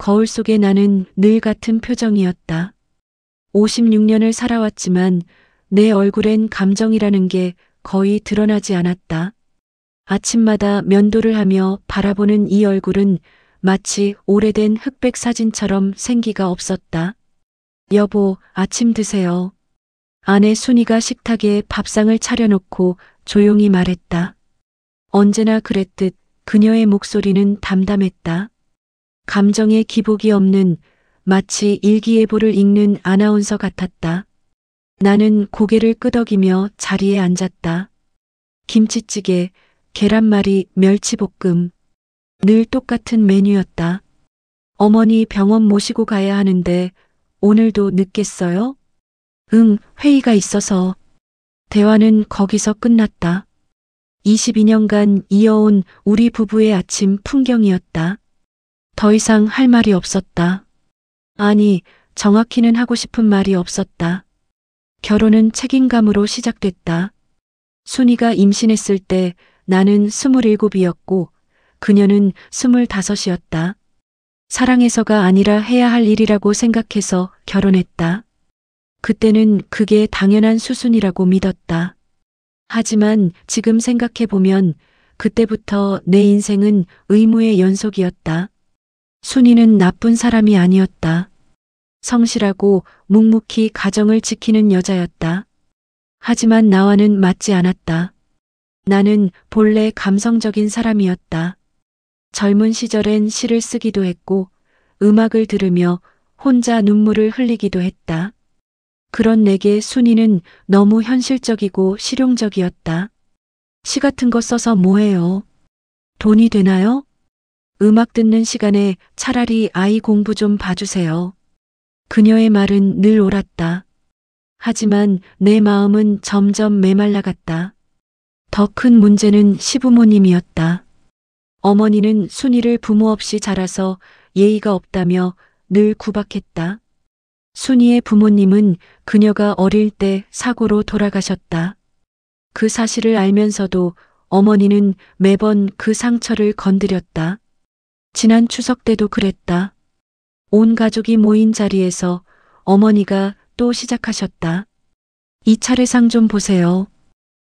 거울 속에 나는 늘 같은 표정이었다. 56년을 살아왔지만 내 얼굴엔 감정이라는 게 거의 드러나지 않았다. 아침마다 면도를 하며 바라보는 이 얼굴은 마치 오래된 흑백 사진처럼 생기가 없었다. 여보, 아침 드세요. 아내 순이가 식탁에 밥상을 차려놓고 조용히 말했다. 언제나 그랬듯 그녀의 목소리는 담담했다. 감정의 기복이 없는 마치 일기예보를 읽는 아나운서 같았다. 나는 고개를 끄덕이며 자리에 앉았다. 김치찌개, 계란말이, 멸치볶음. 늘 똑같은 메뉴였다. 어머니 병원 모시고 가야 하는데 오늘도 늦겠어요? 응, 회의가 있어서. 대화는 거기서 끝났다. 22년간 이어온 우리 부부의 아침 풍경이었다. 더 이상 할 말이 없었다. 아니, 정확히는 하고 싶은 말이 없었다. 결혼은 책임감으로 시작됐다. 순이가 임신했을 때 나는 27이었고 그녀는 25이었다. 사랑해서가 아니라 해야 할 일이라고 생각해서 결혼했다. 그때는 그게 당연한 수순이라고 믿었다. 하지만 지금 생각해보면 그때부터 내 인생은 의무의 연속이었다. 순이는 나쁜 사람이 아니었다. 성실하고 묵묵히 가정을 지키는 여자였다. 하지만 나와는 맞지 않았다. 나는 본래 감성적인 사람이었다. 젊은 시절엔 시를 쓰기도 했고 음악을 들으며 혼자 눈물을 흘리기도 했다. 그런 내게 순이는 너무 현실적이고 실용적이었다. 시 같은 거 써서 뭐해요? 돈이 되나요? 음악 듣는 시간에 차라리 아이 공부 좀 봐주세요. 그녀의 말은 늘 옳았다. 하지만 내 마음은 점점 메말라갔다. 더 큰 문제는 시부모님이었다. 어머니는 순이를 부모 없이 자라서 예의가 없다며 늘 구박했다. 순이의 부모님은 그녀가 어릴 때 사고로 돌아가셨다. 그 사실을 알면서도 어머니는 매번 그 상처를 건드렸다. 지난 추석 때도 그랬다. 온 가족이 모인 자리에서 어머니가 또 시작하셨다. 이 차례상 좀 보세요.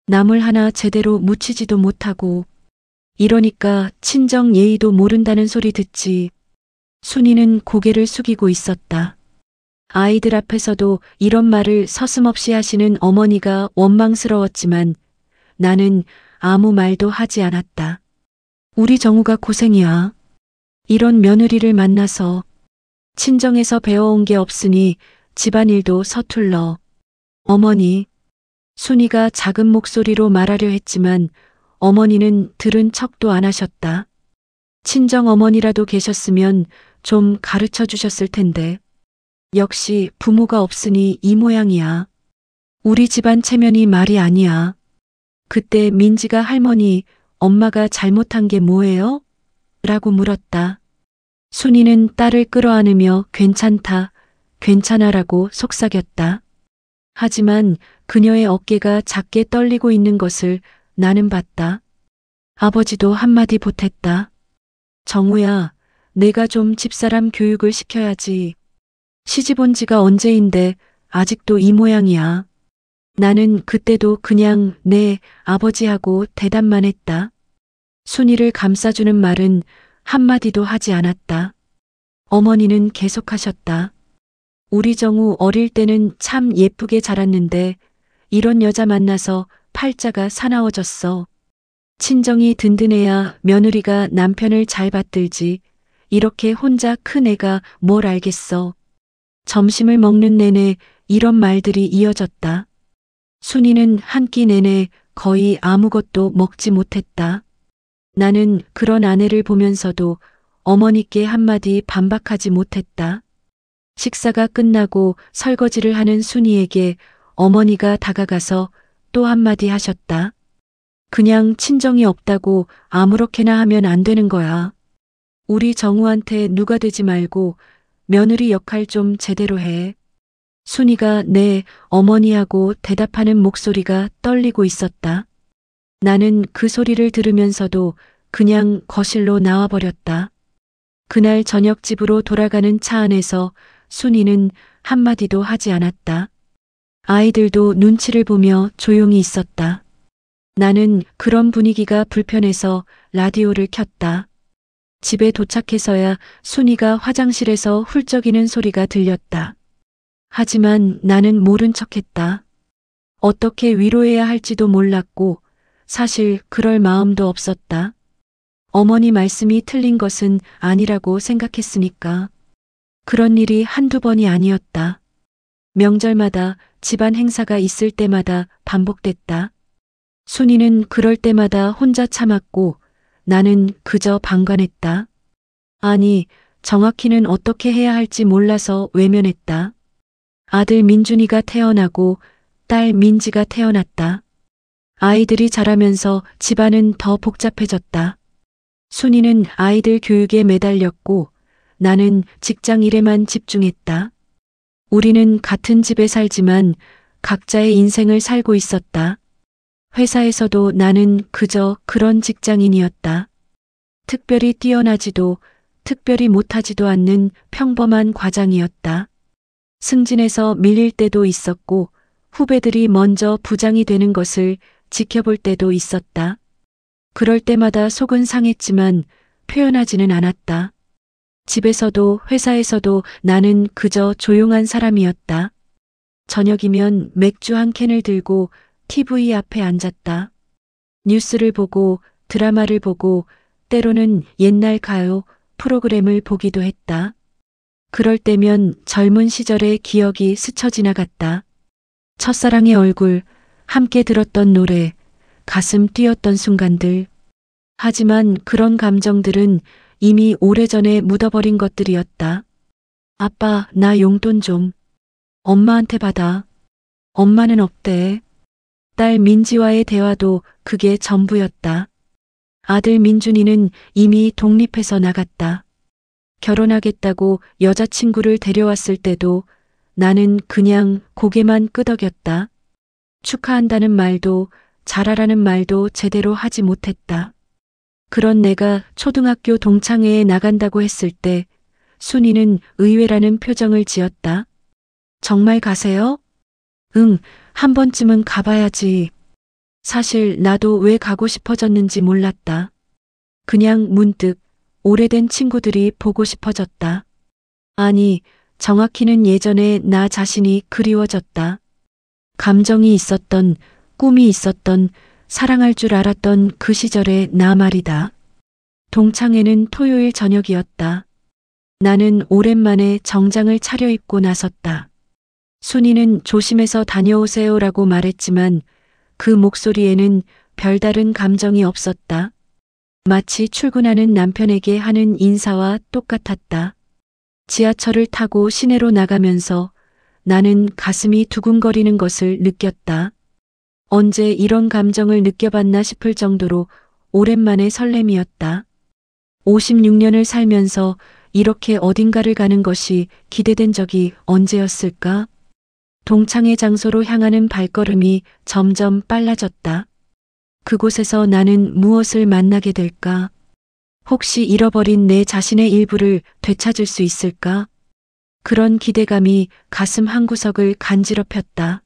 나물 하나 제대로 무치지도 못하고 이러니까 친정 예의도 모른다는 소리 듣지. 순이는 고개를 숙이고 있었다. 아이들 앞에서도 이런 말을 서슴없이 하시는 어머니가 원망스러웠지만 나는 아무 말도 하지 않았다. 우리 정우가 고생이야. 이런 며느리를 만나서 친정에서 배워온 게 없으니 집안일도 서툴러. 어머니, 순이가 작은 목소리로 말하려 했지만 어머니는 들은 척도 안 하셨다. 친정 어머니라도 계셨으면 좀 가르쳐 주셨을 텐데. 역시 부모가 없으니 이 모양이야. 우리 집안 체면이 말이 아니야. 그때 민지가 할머니, 엄마가 잘못한 게 뭐예요? 라고 물었다. 순이는 딸을 끌어안으며 괜찮다, 괜찮아라고 속삭였다. 하지만 그녀의 어깨가 작게 떨리고 있는 것을 나는 봤다. 아버지도 한마디 보탰다. 정우야, 내가 좀 집사람 교육을 시켜야지. 시집 온 지가 언제인데 아직도 이 모양이야. 나는 그때도 그냥 네, 아버지하고 대답만 했다. 순이를 감싸주는 말은 한마디도 하지 않았다. 어머니는 계속하셨다. 우리 정우 어릴 때는 참 예쁘게 자랐는데 이런 여자 만나서 팔자가 사나워졌어. 친정이 든든해야 며느리가 남편을 잘 받들지. 이렇게 혼자 큰 애가 뭘 알겠어. 점심을 먹는 내내 이런 말들이 이어졌다. 순이는 한 끼 내내 거의 아무것도 먹지 못했다. 나는 그런 아내를 보면서도 어머니께 한마디 반박하지 못했다. 식사가 끝나고 설거지를 하는 순이에게 어머니가 다가가서 또 한마디 하셨다. 그냥 친정이 없다고 아무렇게나 하면 안 되는 거야. 우리 정우한테 누가 되지 말고 며느리 역할 좀 제대로 해. 순이가 네, 어머니하고 대답하는 목소리가 떨리고 있었다. 나는 그 소리를 들으면서도 그냥 거실로 나와버렸다. 그날 저녁 집으로 돌아가는 차 안에서 순이는 한마디도 하지 않았다. 아이들도 눈치를 보며 조용히 있었다. 나는 그런 분위기가 불편해서 라디오를 켰다. 집에 도착해서야 순이가 화장실에서 훌쩍이는 소리가 들렸다. 하지만 나는 모른 척했다. 어떻게 위로해야 할지도 몰랐고 사실 그럴 마음도 없었다. 어머니 말씀이 틀린 것은 아니라고 생각했으니까. 그런 일이 한두 번이 아니었다. 명절마다 집안 행사가 있을 때마다 반복됐다. 순이는 그럴 때마다 혼자 참았고 나는 그저 방관했다. 아니, 정확히는 어떻게 해야 할지 몰라서 외면했다. 아들 민준이가 태어나고 딸 민지가 태어났다. 아이들이 자라면서 집안은 더 복잡해졌다. 순이는 아이들 교육에 매달렸고 나는 직장 일에만 집중했다. 우리는 같은 집에 살지만 각자의 인생을 살고 있었다. 회사에서도 나는 그저 그런 직장인이었다. 특별히 뛰어나지도 특별히 못하지도 않는 평범한 과장이었다. 승진해서 밀릴 때도 있었고 후배들이 먼저 부장이 되는 것을 지켜볼 때도 있었다. 그럴 때마다 속은 상했지만 표현하지는 않았다. 집에서도 회사에서도 나는 그저 조용한 사람이었다. 저녁이면 맥주 한 캔을 들고 TV 앞에 앉았다. 뉴스를 보고 드라마를 보고 때로는 옛날 가요 프로그램을 보기도 했다. 그럴 때면 젊은 시절의 기억이 스쳐 지나갔다. 첫사랑의 얼굴, 함께 들었던 노래, 가슴 뛰었던 순간들. 하지만 그런 감정들은 이미 오래전에 묻어버린 것들이었다. 아빠, 나 용돈 좀. 엄마한테 받아. 엄마는 없대. 딸 민지와의 대화도 그게 전부였다. 아들 민준이는 이미 독립해서 나갔다. 결혼하겠다고 여자친구를 데려왔을 때도 나는 그냥 고개만 끄덕였다. 축하한다는 말도 잘하라는 말도 제대로 하지 못했다. 그런 내가 초등학교 동창회에 나간다고 했을 때 순이는 의외라는 표정을 지었다. 정말 가세요? 응, 한 번쯤은 가봐야지. 사실 나도 왜 가고 싶어졌는지 몰랐다. 그냥 문득 오래된 친구들이 보고 싶어졌다. 아니, 정확히는 예전에 나 자신이 그리워졌다. 감정이 있었던, 꿈이 있었던, 사랑할 줄 알았던 그 시절의 나 말이다. 동창회는 토요일 저녁이었다. 나는 오랜만에 정장을 차려입고 나섰다. 순이는 조심해서 다녀오세요라고 말했지만 그 목소리에는 별다른 감정이 없었다. 마치 출근하는 남편에게 하는 인사와 똑같았다. 지하철을 타고 시내로 나가면서 나는 가슴이 두근거리는 것을 느꼈다. 언제 이런 감정을 느껴봤나 싶을 정도로 오랜만의 설렘이었다. 56년을 살면서 이렇게 어딘가를 가는 것이 기대된 적이 언제였을까? 동창회 장소로 향하는 발걸음이 점점 빨라졌다. 그곳에서 나는 무엇을 만나게 될까? 혹시 잃어버린 내 자신의 일부를 되찾을 수 있을까? 그런 기대감이 가슴 한구석을 간지럽혔다.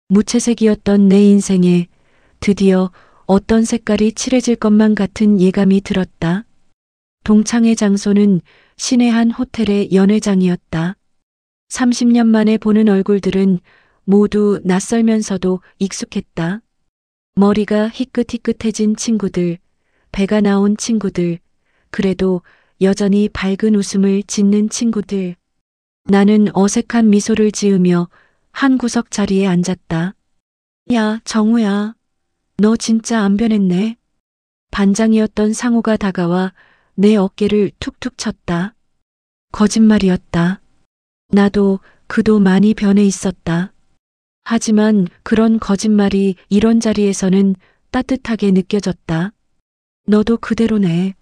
무채색이었던 내 인생에 드디어 어떤 색깔이 칠해질 것만 같은 예감이 들었다. 동창회 장소는 시내 한 호텔의 연회장이었다. 30년 만에 보는 얼굴들은 모두 낯설면서도 익숙했다. 머리가 희끗희끗해진 친구들, 배가 나온 친구들, 그래도 여전히 밝은 웃음을 짓는 친구들. 나는 어색한 미소를 지으며 한 구석 자리에 앉았다. 야, 정우야. 너 진짜 안 변했네. 반장이었던 상우가 다가와 내 어깨를 툭툭 쳤다. 거짓말이었다. 나도 그도 많이 변해 있었다. 하지만 그런 거짓말이 이런 자리에서는 따뜻하게 느껴졌다. 너도 그대로네.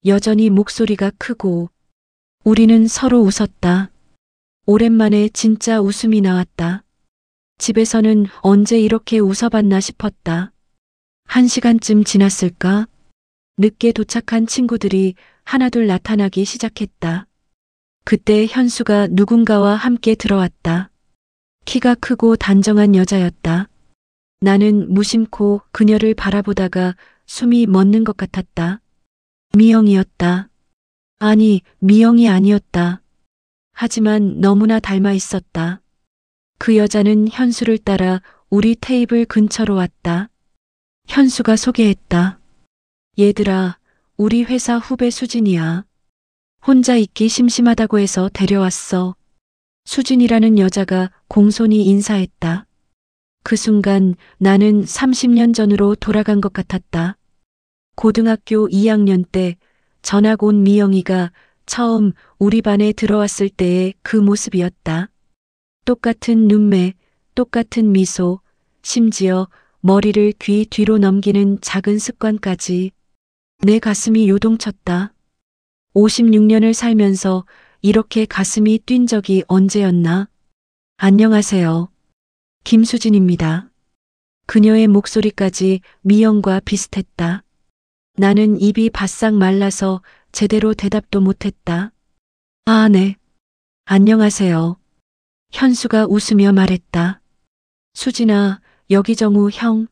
여전히 목소리가 크고. 우리는 서로 웃었다. 오랜만에 진짜 웃음이 나왔다. 집에서는 언제 이렇게 웃어봤나 싶었다. 1시간쯤 지났을까? 늦게 도착한 친구들이 하나둘 나타나기 시작했다. 그때 현수가 누군가와 함께 들어왔다. 키가 크고 단정한 여자였다. 나는 무심코 그녀를 바라보다가 숨이 멎는 것 같았다. 미영이었다. 아니, 미영이 아니었다. 하지만 너무나 닮아 있었다. 그 여자는 현수를 따라 우리 테이블 근처로 왔다. 현수가 소개했다. 얘들아, 우리 회사 후배 수진이야. 혼자 있기 심심하다고 해서 데려왔어. 수진이라는 여자가 공손히 인사했다. 그 순간 나는 30년 전으로 돌아간 것 같았다. 고등학교 2학년 때 전학 온 미영이가 처음 우리 반에 들어왔을 때의 그 모습이었다. 똑같은 눈매, 똑같은 미소, 심지어 머리를 귀 뒤로 넘기는 작은 습관까지. 내 가슴이 요동쳤다. 56년을 살면서 이렇게 가슴이 뛴 적이 언제였나? 안녕하세요. 김수진입니다. 그녀의 목소리까지 미영과 비슷했다. 나는 입이 바싹 말라서 제대로 대답도 못했다. 아, 네. 안녕하세요. 현수가 웃으며 말했다. 수진아, 여기정우 형.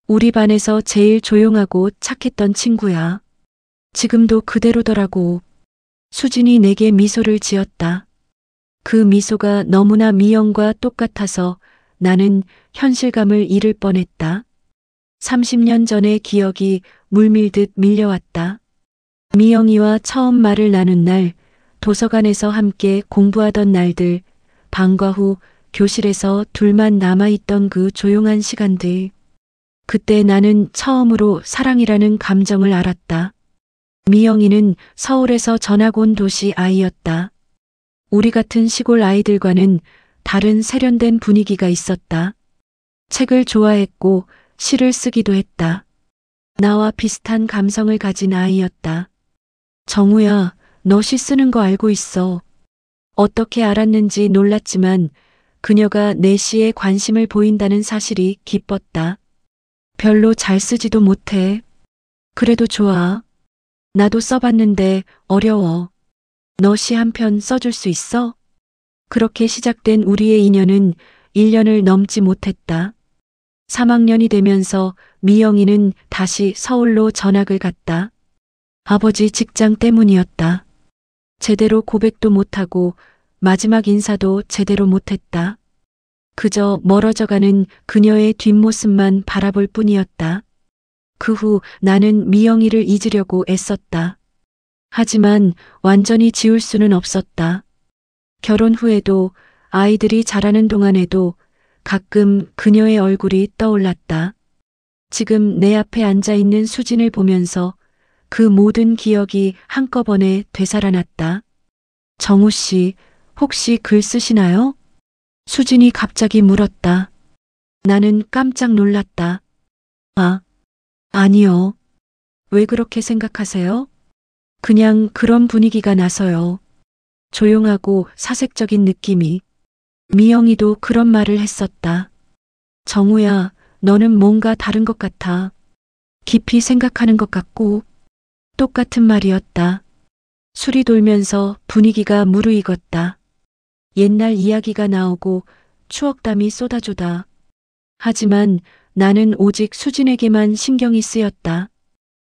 우리 반에서 제일 조용하고 착했던 친구야. 지금도 그대로더라고. 수진이 내게 미소를 지었다. 그 미소가 너무나 미영과 똑같아서 나는 현실감을 잃을 뻔했다. 30년 전의 기억이 물밀듯 밀려왔다. 미영이와 처음 말을 나눈 날, 도서관에서 함께 공부하던 날들, 방과 후 교실에서 둘만 남아있던 그 조용한 시간들. 그때 나는 처음으로 사랑이라는 감정을 알았다. 미영이는 서울에서 전학 온 도시 아이였다. 우리 같은 시골 아이들과는 다른 세련된 분위기가 있었다. 책을 좋아했고 시를 쓰기도 했다. 나와 비슷한 감성을 가진 아이였다. 정우야, 너 시 쓰는 거 알고 있어. 어떻게 알았는지 놀랐지만 그녀가 내 시에 관심을 보인다는 사실이 기뻤다. 별로 잘 쓰지도 못해. 그래도 좋아. 나도 써봤는데 어려워. 너 시 한 편 써줄 수 있어? 그렇게 시작된 우리의 인연은 1년을 넘지 못했다. 3학년이 되면서 미영이는 다시 서울로 전학을 갔다. 아버지 직장 때문이었다. 제대로 고백도 못하고 마지막 인사도 제대로 못했다. 그저 멀어져가는 그녀의 뒷모습만 바라볼 뿐이었다. 그 후 나는 미영이를 잊으려고 애썼다. 하지만 완전히 지울 수는 없었다. 결혼 후에도 아이들이 자라는 동안에도 가끔 그녀의 얼굴이 떠올랐다. 지금 내 앞에 앉아있는 수진을 보면서 그 모든 기억이 한꺼번에 되살아났다. 정우 씨, 혹시 글 쓰시나요? 수진이 갑자기 물었다. 나는 깜짝 놀랐다. 아, 아니요. 왜 그렇게 생각하세요? 그냥 그런 분위기가 나서요. 조용하고 사색적인 느낌이. 미영이도 그런 말을 했었다. 정우야, 너는 뭔가 다른 것 같아. 깊이 생각하는 것 같고. 똑같은 말이었다. 술이 돌면서 분위기가 무르익었다. 옛날 이야기가 나오고 추억담이 쏟아져다. 하지만 나는 오직 수진에게만 신경이 쓰였다.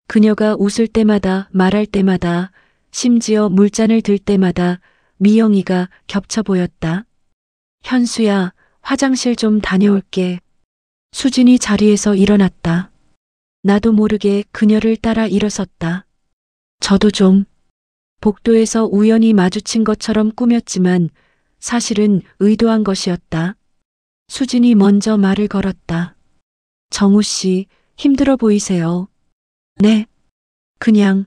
그녀가 웃을 때마다 말할 때마다 심지어 물잔을 들 때마다 미영이가 겹쳐 보였다. 현수야, 화장실 좀 다녀올게. 수진이 자리에서 일어났다. 나도 모르게 그녀를 따라 일어섰다. 저도 좀. 복도에서 우연히 마주친 것처럼 꾸몄지만 사실은 의도한 것이었다. 수진이 먼저 말을 걸었다. 정우 씨, 힘들어 보이세요. 네. 그냥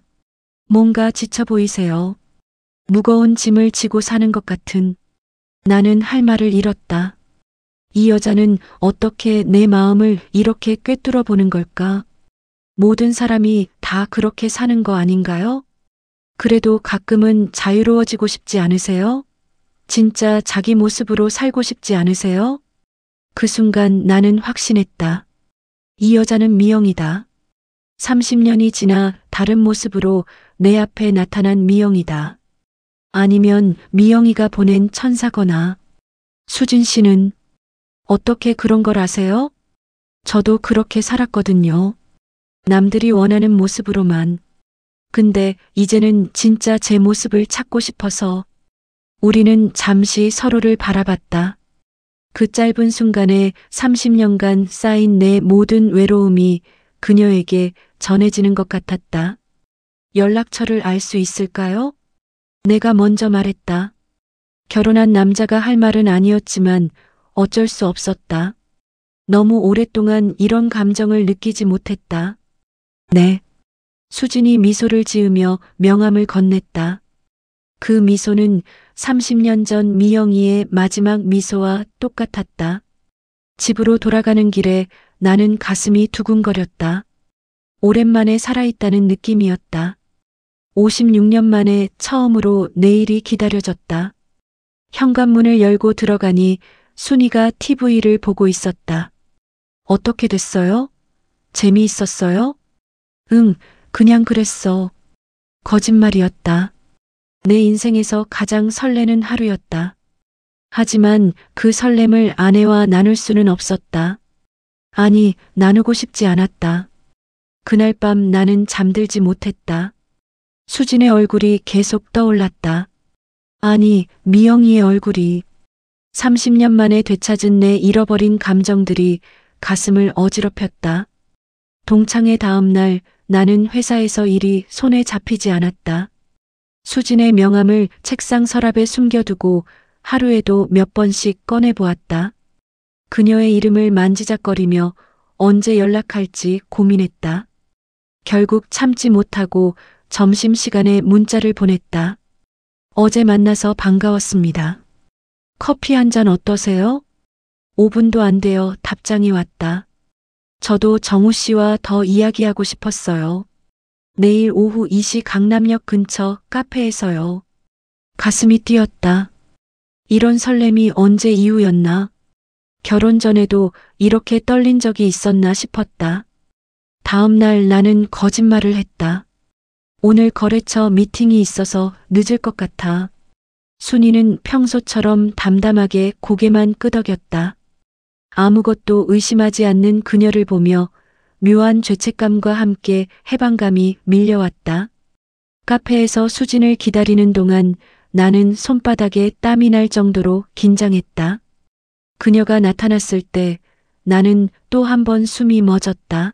뭔가 지쳐 보이세요. 무거운 짐을 지고 사는 것 같은. 나는 할 말을 잃었다. 이 여자는 어떻게 내 마음을 이렇게 꿰뚫어 보는 걸까? 모든 사람이 다 그렇게 사는 거 아닌가요? 그래도 가끔은 자유로워지고 싶지 않으세요? 진짜 자기 모습으로 살고 싶지 않으세요? 그 순간 나는 확신했다. 이 여자는 미영이다. 30년이 지나 다른 모습으로 내 앞에 나타난 미영이다. 아니면 미영이가 보낸 천사거나. 수진 씨는 어떻게 그런 걸 아세요? 저도 그렇게 살았거든요. 남들이 원하는 모습으로만. 근데 이제는 진짜 제 모습을 찾고 싶어서. 우리는 잠시 서로를 바라봤다. 그 짧은 순간에 30년간 쌓인 내 모든 외로움이 그녀에게 전해지는 것 같았다. 연락처를 알 수 있을까요? 내가 먼저 말했다. 결혼한 남자가 할 말은 아니었지만 어쩔 수 없었다. 너무 오랫동안 이런 감정을 느끼지 못했다. 네. 수진이 미소를 지으며 명함을 건넸다. 그 미소는 30년 전 미영이의 마지막 미소와 똑같았다. 집으로 돌아가는 길에 나는 가슴이 두근거렸다. 오랜만에 살아있다는 느낌이었다. 56년 만에 처음으로 내일이 기다려졌다. 현관문을 열고 들어가니 순이가 TV를 보고 있었다. 어떻게 됐어요? 재미있었어요? 응, 그냥 그랬어. 거짓말이었다. 내 인생에서 가장 설레는 하루였다. 하지만 그 설렘을 아내와 나눌 수는 없었다. 아니, 나누고 싶지 않았다. 그날 밤 나는 잠들지 못했다. 수진의 얼굴이 계속 떠올랐다. 아니, 미영이의 얼굴이. 30년 만에 되찾은 내 잃어버린 감정들이 가슴을 어지럽혔다. 동창회 다음 날 나는 회사에서 일이 손에 잡히지 않았다. 수진의 명함을 책상 서랍에 숨겨두고 하루에도 몇 번씩 꺼내보았다. 그녀의 이름을 만지작거리며 언제 연락할지 고민했다. 결국 참지 못하고 점심시간에 문자를 보냈다. 어제 만나서 반가웠습니다. 커피 한 잔 어떠세요? 5분도 안 되어 답장이 왔다. 저도 정우 씨와 더 이야기하고 싶었어요. 내일 오후 2시 강남역 근처 카페에서요. 가슴이 뛰었다. 이런 설렘이 언제 이후였나? 결혼 전에도 이렇게 떨린 적이 있었나 싶었다. 다음 날 나는 거짓말을 했다. 오늘 거래처 미팅이 있어서 늦을 것 같아. 순이는 평소처럼 담담하게 고개만 끄덕였다. 아무것도 의심하지 않는 그녀를 보며 묘한 죄책감과 함께 해방감이 밀려왔다. 카페에서 수진을 기다리는 동안 나는 손바닥에 땀이 날 정도로 긴장했다. 그녀가 나타났을 때 나는 또 한 번 숨이 멎었다.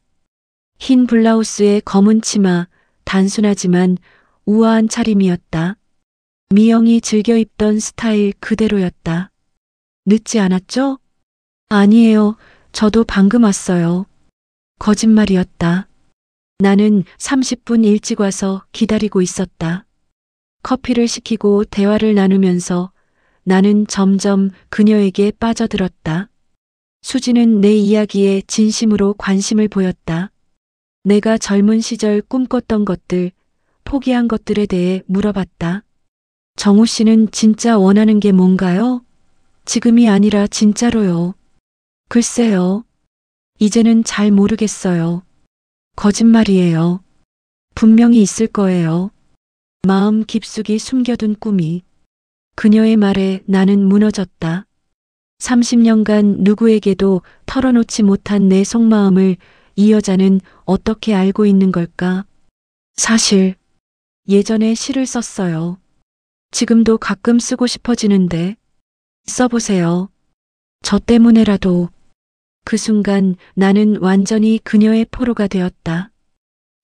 흰 블라우스에 검은 치마, 단순하지만 우아한 차림이었다. 미영이 즐겨 입던 스타일 그대로였다. 늦지 않았죠? 아니에요. 저도 방금 왔어요. 거짓말이었다. 나는 30분 일찍 와서 기다리고 있었다. 커피를 시키고 대화를 나누면서 나는 점점 그녀에게 빠져들었다. 수지는 내 이야기에 진심으로 관심을 보였다. 내가 젊은 시절 꿈꿨던 것들, 포기한 것들에 대해 물어봤다. 정우 씨는 진짜 원하는 게 뭔가요? 지금이 아니라 진짜로요. 글쎄요. 이제는 잘 모르겠어요. 거짓말이에요. 분명히 있을 거예요. 마음 깊숙이 숨겨둔 꿈이. 그녀의 말에 나는 무너졌다. 30년간 누구에게도 털어놓지 못한 내 속마음을 이 여자는 어떻게 알고 있는 걸까? 사실 예전에 시를 썼어요. 지금도 가끔 쓰고 싶어지는데 써보세요. 저 때문에라도. 그 순간 나는 완전히 그녀의 포로가 되었다.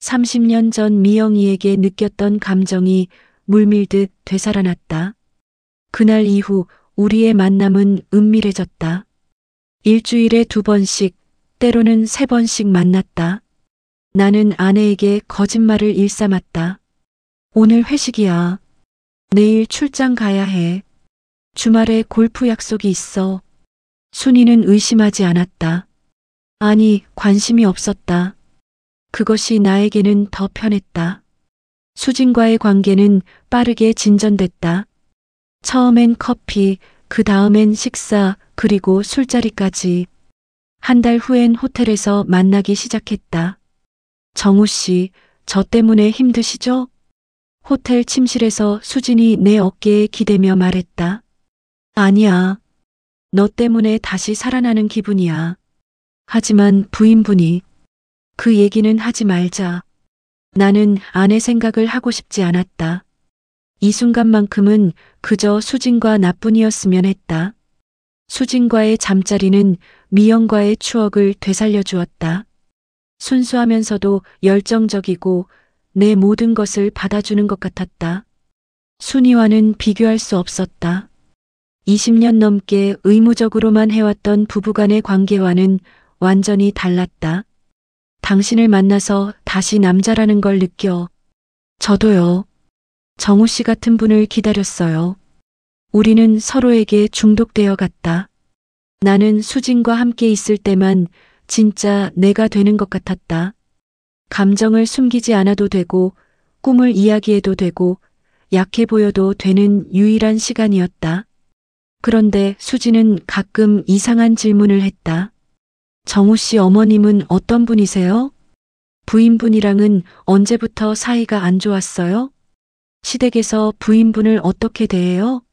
30년 전 미영이에게 느꼈던 감정이 물밀듯 되살아났다. 그날 이후 우리의 만남은 은밀해졌다. 일주일에 2번씩, 때로는 3번씩 만났다. 나는 아내에게 거짓말을 일삼았다. 오늘 회식이야. 내일 출장 가야 해. 주말에 골프 약속이 있어. 순이는 의심하지 않았다. 아니, 관심이 없었다. 그것이 나에게는 더 편했다. 수진과의 관계는 빠르게 진전됐다. 처음엔 커피, 그 다음엔 식사, 그리고 술자리까지. 한 달 후엔 호텔에서 만나기 시작했다. 정우 씨, 저 때문에 힘드시죠? 호텔 침실에서 수진이 내 어깨에 기대며 말했다. 아니야. 너 때문에 다시 살아나는 기분이야. 하지만 부인분이 그 얘기는 하지 말자. 나는 아내 생각을 하고 싶지 않았다. 이 순간만큼은 그저 수진과 나뿐이었으면 했다. 수진과의 잠자리는 미영과의 추억을 되살려 주었다. 순수하면서도 열정적이고 내 모든 것을 받아주는 것 같았다. 순이와는 비교할 수 없었다. 20년 넘게 의무적으로만 해왔던 부부간의 관계와는 완전히 달랐다. 당신을 만나서 다시 남자라는 걸 느껴. 저도요. 정우 씨 같은 분을 기다렸어요. 우리는 서로에게 중독되어 갔다. 나는 수진과 함께 있을 때만 진짜 내가 되는 것 같았다. 감정을 숨기지 않아도 되고 꿈을 이야기해도 되고 약해 보여도 되는 유일한 시간이었다. 그런데 수진은 가끔 이상한 질문을 했다. 정우 씨 어머님은 어떤 분이세요? 부인분이랑은 언제부터 사이가 안 좋았어요? 시댁에서 부인분을 어떻게 대해요?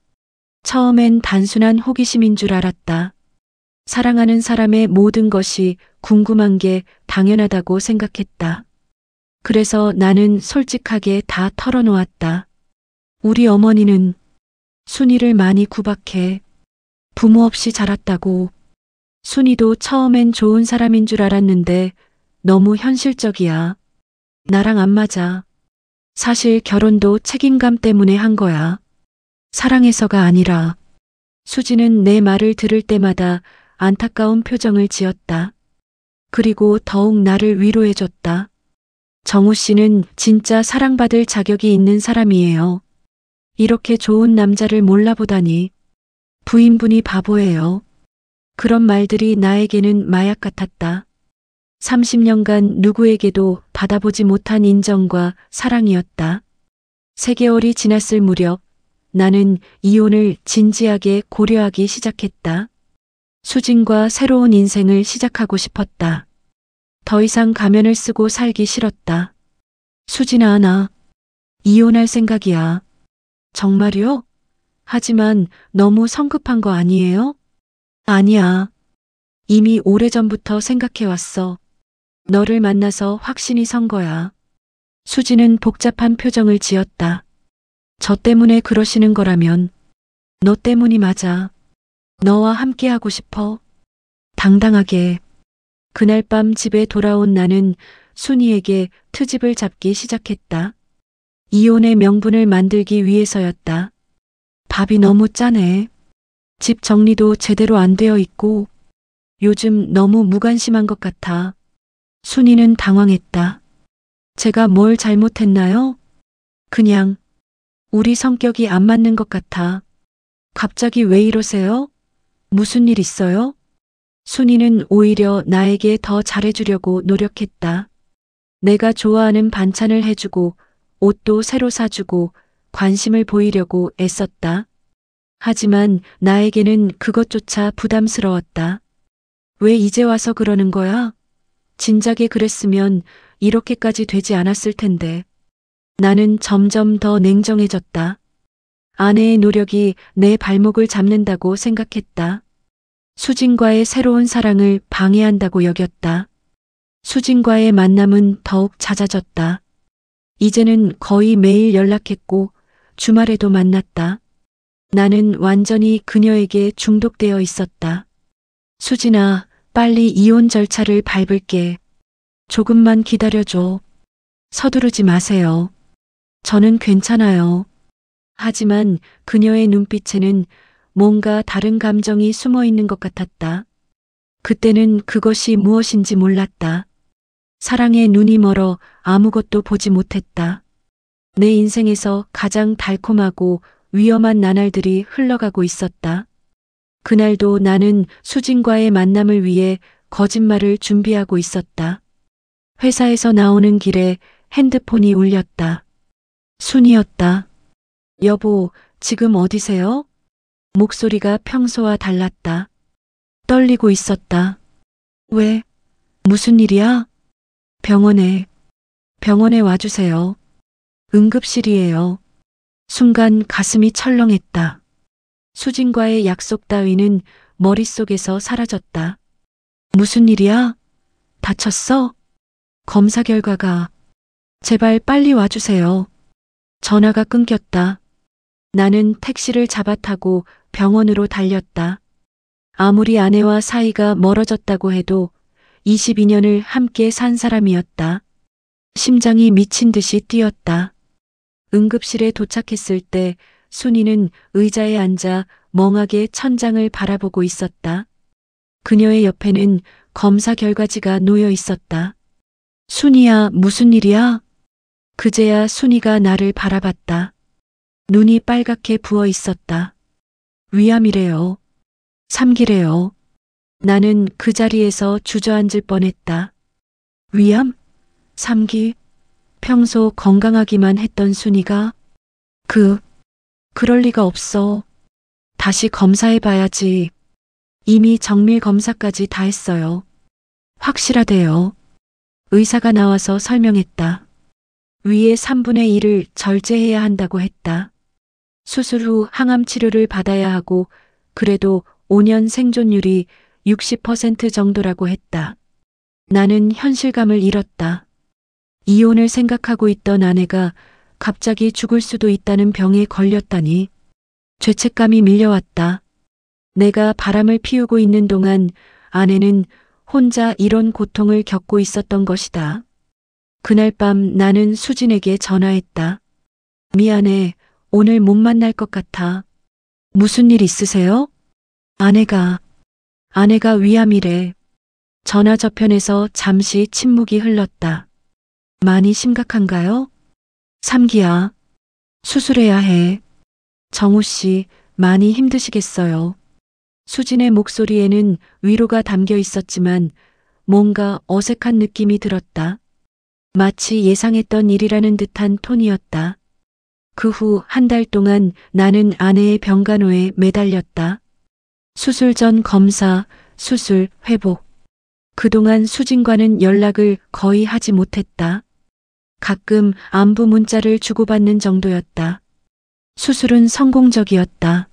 처음엔 단순한 호기심인 줄 알았다. 사랑하는 사람의 모든 것이 궁금한 게 당연하다고 생각했다. 그래서 나는 솔직하게 다 털어놓았다. 우리 어머니는 순이를 많이 구박해. 부모 없이 자랐다고. 순이도 처음엔 좋은 사람인 줄 알았는데 너무 현실적이야. 나랑 안 맞아. 사실 결혼도 책임감 때문에 한 거야. 사랑해서가 아니라. 수지는 내 말을 들을 때마다 안타까운 표정을 지었다. 그리고 더욱 나를 위로해줬다. 정우 씨는 진짜 사랑받을 자격이 있는 사람이에요. 이렇게 좋은 남자를 몰라보다니. 부인분이 바보예요. 그런 말들이 나에게는 마약 같았다. 30년간 누구에게도 받아보지 못한 인정과 사랑이었다. 3개월이 지났을 무렵 나는 이혼을 진지하게 고려하기 시작했다. 수진과 새로운 인생을 시작하고 싶었다. 더 이상 가면을 쓰고 살기 싫었다. 수진아, 나 이혼할 생각이야. 정말요? 하지만 너무 성급한 거 아니에요? 아니야. 이미 오래전부터 생각해왔어. 너를 만나서 확신이 선 거야. 수지는 복잡한 표정을 지었다. 저 때문에 그러시는 거라면 너 때문이 맞아. 너와 함께하고 싶어. 당당하게. 그날 밤 집에 돌아온 나는 순이에게 트집을 잡기 시작했다. 이혼의 명분을 만들기 위해서였다. 밥이 너무 짜네. 집 정리도 제대로 안 되어 있고 요즘 너무 무관심한 것 같아. 순이는 당황했다. 제가 뭘 잘못했나요? 그냥 우리 성격이 안 맞는 것 같아. 갑자기 왜 이러세요? 무슨 일 있어요? 순이는 오히려 나에게 더 잘해주려고 노력했다. 내가 좋아하는 반찬을 해주고 옷도 새로 사주고 관심을 보이려고 애썼다. 하지만 나에게는 그것조차 부담스러웠다. 왜 이제 와서 그러는 거야? 진작에 그랬으면 이렇게까지 되지 않았을 텐데. 나는 점점 더 냉정해졌다. 아내의 노력이 내 발목을 잡는다고 생각했다. 수진과의 새로운 사랑을 방해한다고 여겼다. 수진과의 만남은 더욱 잦아졌다. 이제는 거의 매일 연락했고 주말에도 만났다. 나는 완전히 그녀에게 중독되어 있었다. 수진아, 빨리 이혼 절차를 밟을게. 조금만 기다려줘. 서두르지 마세요. 저는 괜찮아요. 하지만 그녀의 눈빛에는 뭔가 다른 감정이 숨어 있는 것 같았다. 그때는 그것이 무엇인지 몰랐다. 사랑에 눈이 멀어 아무것도 보지 못했다. 내 인생에서 가장 달콤하고 위험한 나날들이 흘러가고 있었다. 그날도 나는 수진과의 만남을 위해 거짓말을 준비하고 있었다. 회사에서 나오는 길에 핸드폰이 울렸다. 순이었다. 여보, 지금 어디세요? 목소리가 평소와 달랐다. 떨리고 있었다. 왜? 무슨 일이야? 병원에 와주세요. 응급실이에요. 순간 가슴이 철렁했다. 수진과의 약속 따위는 머릿속에서 사라졌다. 무슨 일이야? 다쳤어? 검사 결과가. 제발 빨리 와주세요. 전화가 끊겼다. 나는 택시를 잡아타고 병원으로 달렸다. 아무리 아내와 사이가 멀어졌다고 해도 22년을 함께 산 사람이었다. 심장이 미친 듯이 뛰었다. 응급실에 도착했을 때 순이는 의자에 앉아 멍하게 천장을 바라보고 있었다. 그녀의 옆에는 검사 결과지가 놓여 있었다. 순이야, 무슨 일이야? 그제야 순이가 나를 바라봤다. 눈이 빨갛게 부어 있었다. 위암이래요. 3기래요. 나는 그 자리에서 주저앉을 뻔했다. 위암? 3기? 평소 건강하기만 했던 순이가? 그럴 리가 없어. 다시 검사해봐야지. 이미 정밀 검사까지 다 했어요. 확실하대요. 의사가 나와서 설명했다. 위의 3분의 1을 절제해야 한다고 했다. 수술 후 항암 치료를 받아야 하고 그래도 5년 생존율이 60% 정도라고 했다. 나는 현실감을 잃었다. 이혼을 생각하고 있던 아내가 갑자기 죽을 수도 있다는 병에 걸렸다니. 죄책감이 밀려왔다. 내가 바람을 피우고 있는 동안 아내는 혼자 이런 고통을 겪고 있었던 것이다. 그날 밤 나는 수진에게 전화했다. 미안해. 오늘 못 만날 것 같아. 무슨 일 있으세요? 아내가 위암이래. 전화 저편에서 잠시 침묵이 흘렀다. 많이 심각한가요? 3기야. 수술해야 해. 정우 씨, 많이 힘드시겠어요. 수진의 목소리에는 위로가 담겨 있었지만 뭔가 어색한 느낌이 들었다. 마치 예상했던 일이라는 듯한 톤이었다. 그 후 한 달 동안 나는 아내의 병간호에 매달렸다. 수술 전 검사, 수술, 회복. 그동안 수진과는 연락을 거의 하지 못했다. 가끔 안부 문자를 주고받는 정도였다. 수술은 성공적이었다.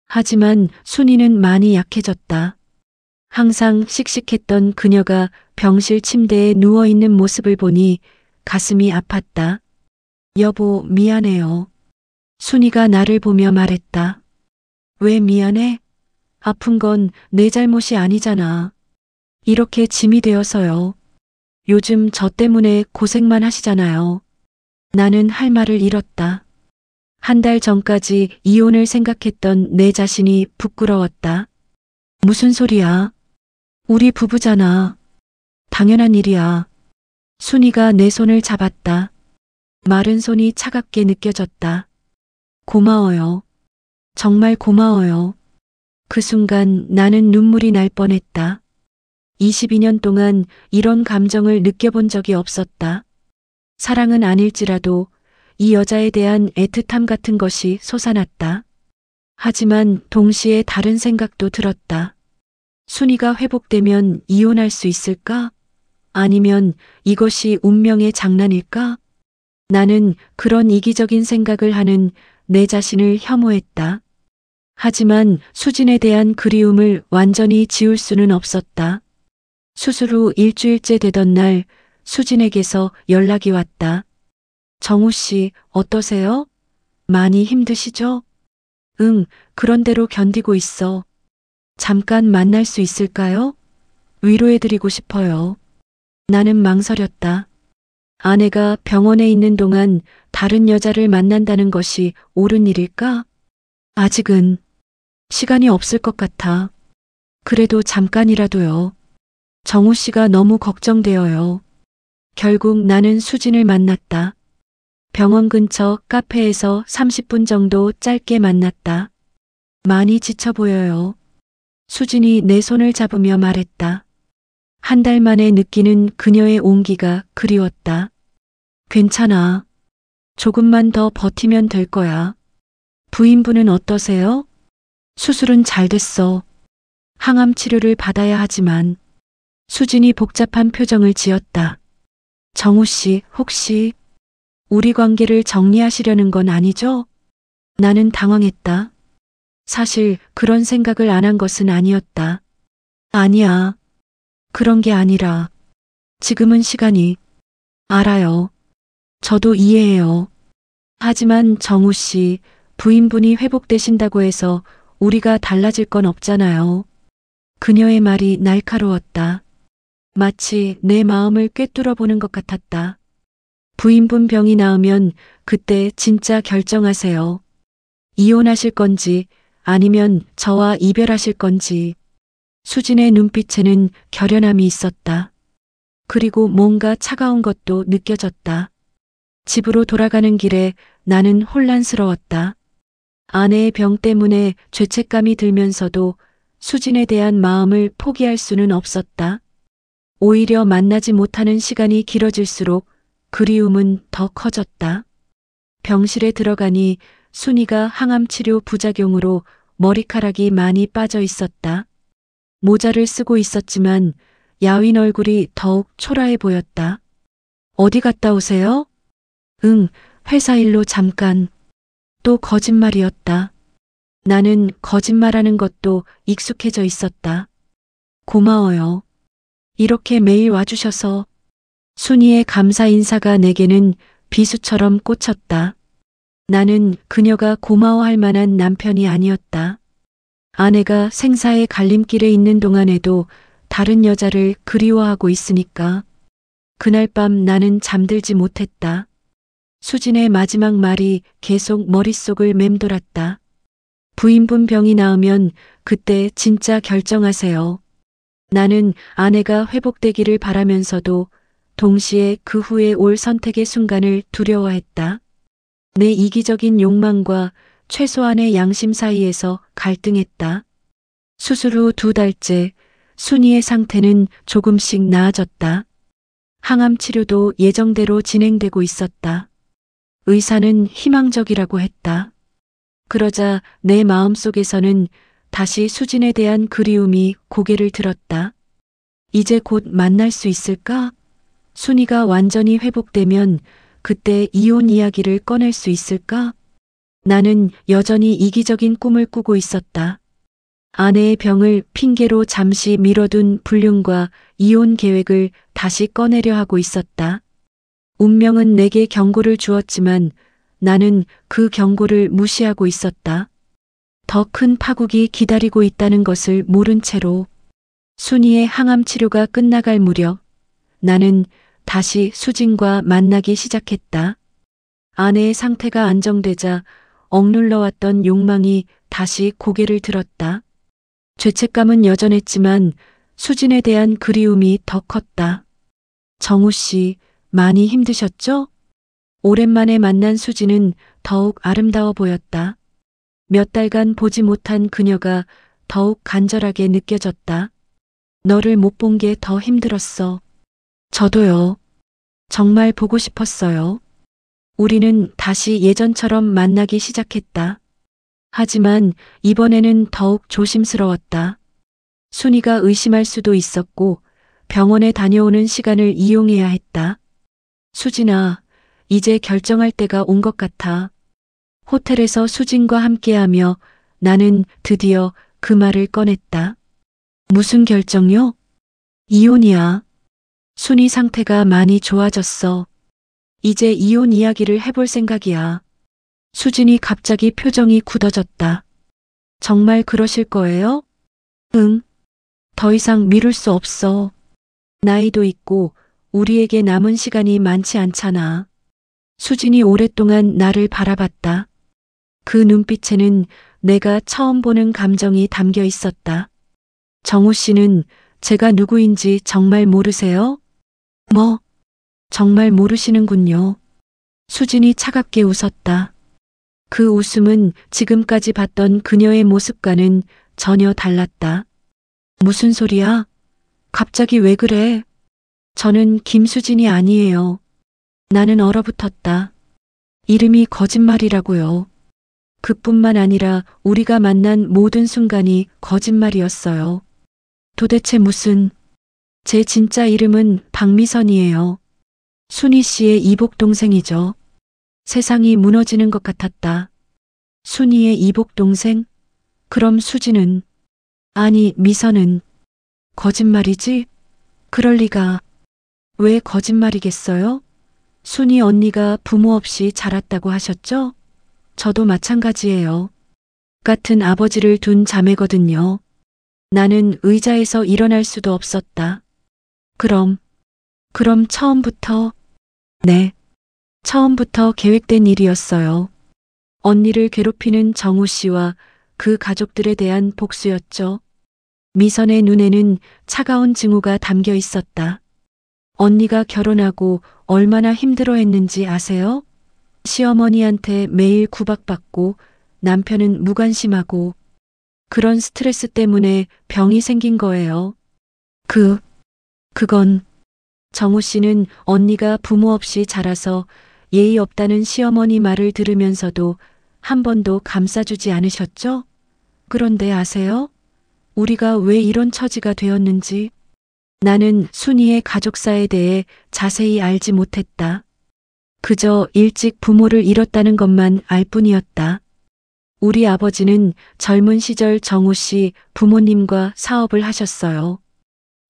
하지만 순이는 많이 약해졌다. 항상 씩씩했던 그녀가 병실 침대에 누워있는 모습을 보니 가슴이 아팠다. 여보, 미안해요. 순이가 나를 보며 말했다. 왜 미안해? 아픈 건 내 잘못이 아니잖아. 이렇게 짐이 되어서요. 요즘 저 때문에 고생만 하시잖아요. 나는 할 말을 잃었다. 한 달 전까지 이혼을 생각했던 내 자신이 부끄러웠다. 무슨 소리야? 우리 부부잖아. 당연한 일이야. 순이가 내 손을 잡았다. 마른 손이 차갑게 느껴졌다. 고마워요. 정말 고마워요. 그 순간 나는 눈물이 날 뻔했다. 22년 동안 이런 감정을 느껴본 적이 없었다. 사랑은 아닐지라도 이 여자에 대한 애틋함 같은 것이 솟아났다. 하지만 동시에 다른 생각도 들었다. 순이가 회복되면 이혼할 수 있을까? 아니면 이것이 운명의 장난일까? 나는 그런 이기적인 생각을 하는 내 자신을 혐오했다. 하지만 수진에 대한 그리움을 완전히 지울 수는 없었다. 수술 후 일주일째 되던 날 수진에게서 연락이 왔다. 정우 씨, 어떠세요? 많이 힘드시죠? 응, 그런대로 견디고 있어. 잠깐 만날 수 있을까요? 위로해드리고 싶어요. 나는 망설였다. 아내가 병원에 있는 동안 다른 여자를 만난다는 것이 옳은 일일까? 아직은 시간이 없을 것 같아. 그래도 잠깐이라도요. 정우 씨가 너무 걱정되어요. 결국 나는 수진을 만났다. 병원 근처 카페에서 30분 정도 짧게 만났다. 많이 지쳐 보여요. 수진이 내 손을 잡으며 말했다. 한 달 만에 느끼는 그녀의 온기가 그리웠다. 괜찮아. 조금만 더 버티면 될 거야. 부인분은 어떠세요? 수술은 잘 됐어. 항암 치료를 받아야 하지만. 수진이 복잡한 표정을 지었다. 정우 씨, 혹시 우리 관계를 정리하시려는 건 아니죠? 나는 당황했다. 사실 그런 생각을 안 한 것은 아니었다. 아니야. 그런 게 아니라 지금은 시간이 알아요. 저도 이해해요. 하지만 정우 씨, 부인분이 회복되신다고 해서 우리가 달라질 건 없잖아요. 그녀의 말이 날카로웠다. 마치 내 마음을 꿰뚫어 보는 것 같았다. 부인분 병이 나으면 그때 진짜 결정하세요. 이혼하실 건지 아니면 저와 이별하실 건지. 수진의 눈빛에는 결연함이 있었다. 그리고 뭔가 차가운 것도 느껴졌다. 집으로 돌아가는 길에 나는 혼란스러웠다. 아내의 병 때문에 죄책감이 들면서도 수진에 대한 마음을 포기할 수는 없었다. 오히려 만나지 못하는 시간이 길어질수록 그리움은 더 커졌다. 병실에 들어가니 순이가 항암치료 부작용으로 머리카락이 많이 빠져 있었다. 모자를 쓰고 있었지만 야윈 얼굴이 더욱 초라해 보였다. 어디 갔다 오세요? 응, 회사 일로 잠깐. 또 거짓말이었다. 나는 거짓말하는 것도 익숙해져 있었다. 고마워요. 이렇게 매일 와주셔서. 순이의 감사 인사가 내게는 비수처럼 꽂혔다. 나는 그녀가 고마워할 만한 남편이 아니었다. 아내가 생사의 갈림길에 있는 동안에도 다른 여자를 그리워하고 있으니까. 그날 밤 나는 잠들지 못했다. 수진의 마지막 말이 계속 머릿속을 맴돌았다. 부인분 병이 나으면 그때 진짜 결정하세요. 나는 아내가 회복되기를 바라면서도 동시에 그 후에 올 선택의 순간을 두려워했다. 내 이기적인 욕망과 최소한의 양심 사이에서 갈등했다. 수술 후 2달째 순이의 상태는 조금씩 나아졌다. 항암 치료도 예정대로 진행되고 있었다. 의사는 희망적이라고 했다. 그러자 내 마음속에서는 다시 수진에 대한 그리움이 고개를 들었다. 이제 곧 만날 수 있을까? 순이가 완전히 회복되면 그때 이혼 이야기를 꺼낼 수 있을까? 나는 여전히 이기적인 꿈을 꾸고 있었다. 아내의 병을 핑계로 잠시 미뤄둔 불륜과 이혼 계획을 다시 꺼내려 하고 있었다. 운명은 내게 경고를 주었지만 나는 그 경고를 무시하고 있었다. 더 큰 파국이 기다리고 있다는 것을 모른 채로. 순이의 항암 치료가 끝나갈 무렵 나는 다시 수진과 만나기 시작했다. 아내의 상태가 안정되자 억눌러왔던 욕망이 다시 고개를 들었다. 죄책감은 여전했지만 수진에 대한 그리움이 더 컸다. 정우 씨, 많이 힘드셨죠? 오랜만에 만난 수진은 더욱 아름다워 보였다. 몇 달간 보지 못한 그녀가 더욱 간절하게 느껴졌다. 너를 못 본 게 더 힘들었어. 저도요. 정말 보고 싶었어요. 우리는 다시 예전처럼 만나기 시작했다. 하지만 이번에는 더욱 조심스러웠다. 순이가 의심할 수도 있었고 병원에 다녀오는 시간을 이용해야 했다. 수진아, 이제 결정할 때가 온 것 같아. 호텔에서 수진과 함께하며 나는 드디어 그 말을 꺼냈다. 무슨 결정요? 이혼이야. 순이 상태가 많이 좋아졌어. 이제 이혼 이야기를 해볼 생각이야. 수진이 갑자기 표정이 굳어졌다. 정말 그러실 거예요? 응. 더 이상 미룰 수 없어. 나이도 있고 우리에게 남은 시간이 많지 않잖아. 수진이 오랫동안 나를 바라봤다. 그 눈빛에는 내가 처음 보는 감정이 담겨 있었다. 정우 씨는 제가 누구인지 정말 모르세요? 뭐? 정말 모르시는군요. 수진이 차갑게 웃었다. 그 웃음은 지금까지 봤던 그녀의 모습과는 전혀 달랐다. 무슨 소리야? 갑자기 왜 그래? 저는 김수진이 아니에요. 나는 얼어붙었다. 이름이 거짓말이라고요. 그뿐만 아니라 우리가 만난 모든 순간이 거짓말이었어요. 도대체 무슨... 제 진짜 이름은 박미선이에요. 순희 씨의 이복 동생이죠. 세상이 무너지는 것 같았다. 순이의 이복 동생? 그럼 수지는? 아니, 미선은? 거짓말이지? 그럴 리가. 왜 거짓말이겠어요? 순이 언니가 부모 없이 자랐다고 하셨죠? 저도 마찬가지예요. 같은 아버지를 둔 자매거든요. 나는 의자에서 일어날 수도 없었다. 그럼 처음부터? 네. 처음부터 계획된 일이었어요. 언니를 괴롭히는 정우 씨와 그 가족들에 대한 복수였죠. 미선의 눈에는 차가운 증오가 담겨 있었다. 언니가 결혼하고 얼마나 힘들어했는지 아세요? 시어머니한테 매일 구박받고 남편은 무관심하고 그런 스트레스 때문에 병이 생긴 거예요. 그건 정우 씨는 언니가 부모 없이 자라서 예의 없다는 시어머니 말을 들으면서도 한 번도 감싸주지 않으셨죠? 그런데 아세요? 우리가 왜 이런 처지가 되었는지. 나는 순이의 가족사에 대해 자세히 알지 못했다. 그저 일찍 부모를 잃었다는 것만 알 뿐이었다. 우리 아버지는 젊은 시절 정우 씨 부모님과 사업을 하셨어요.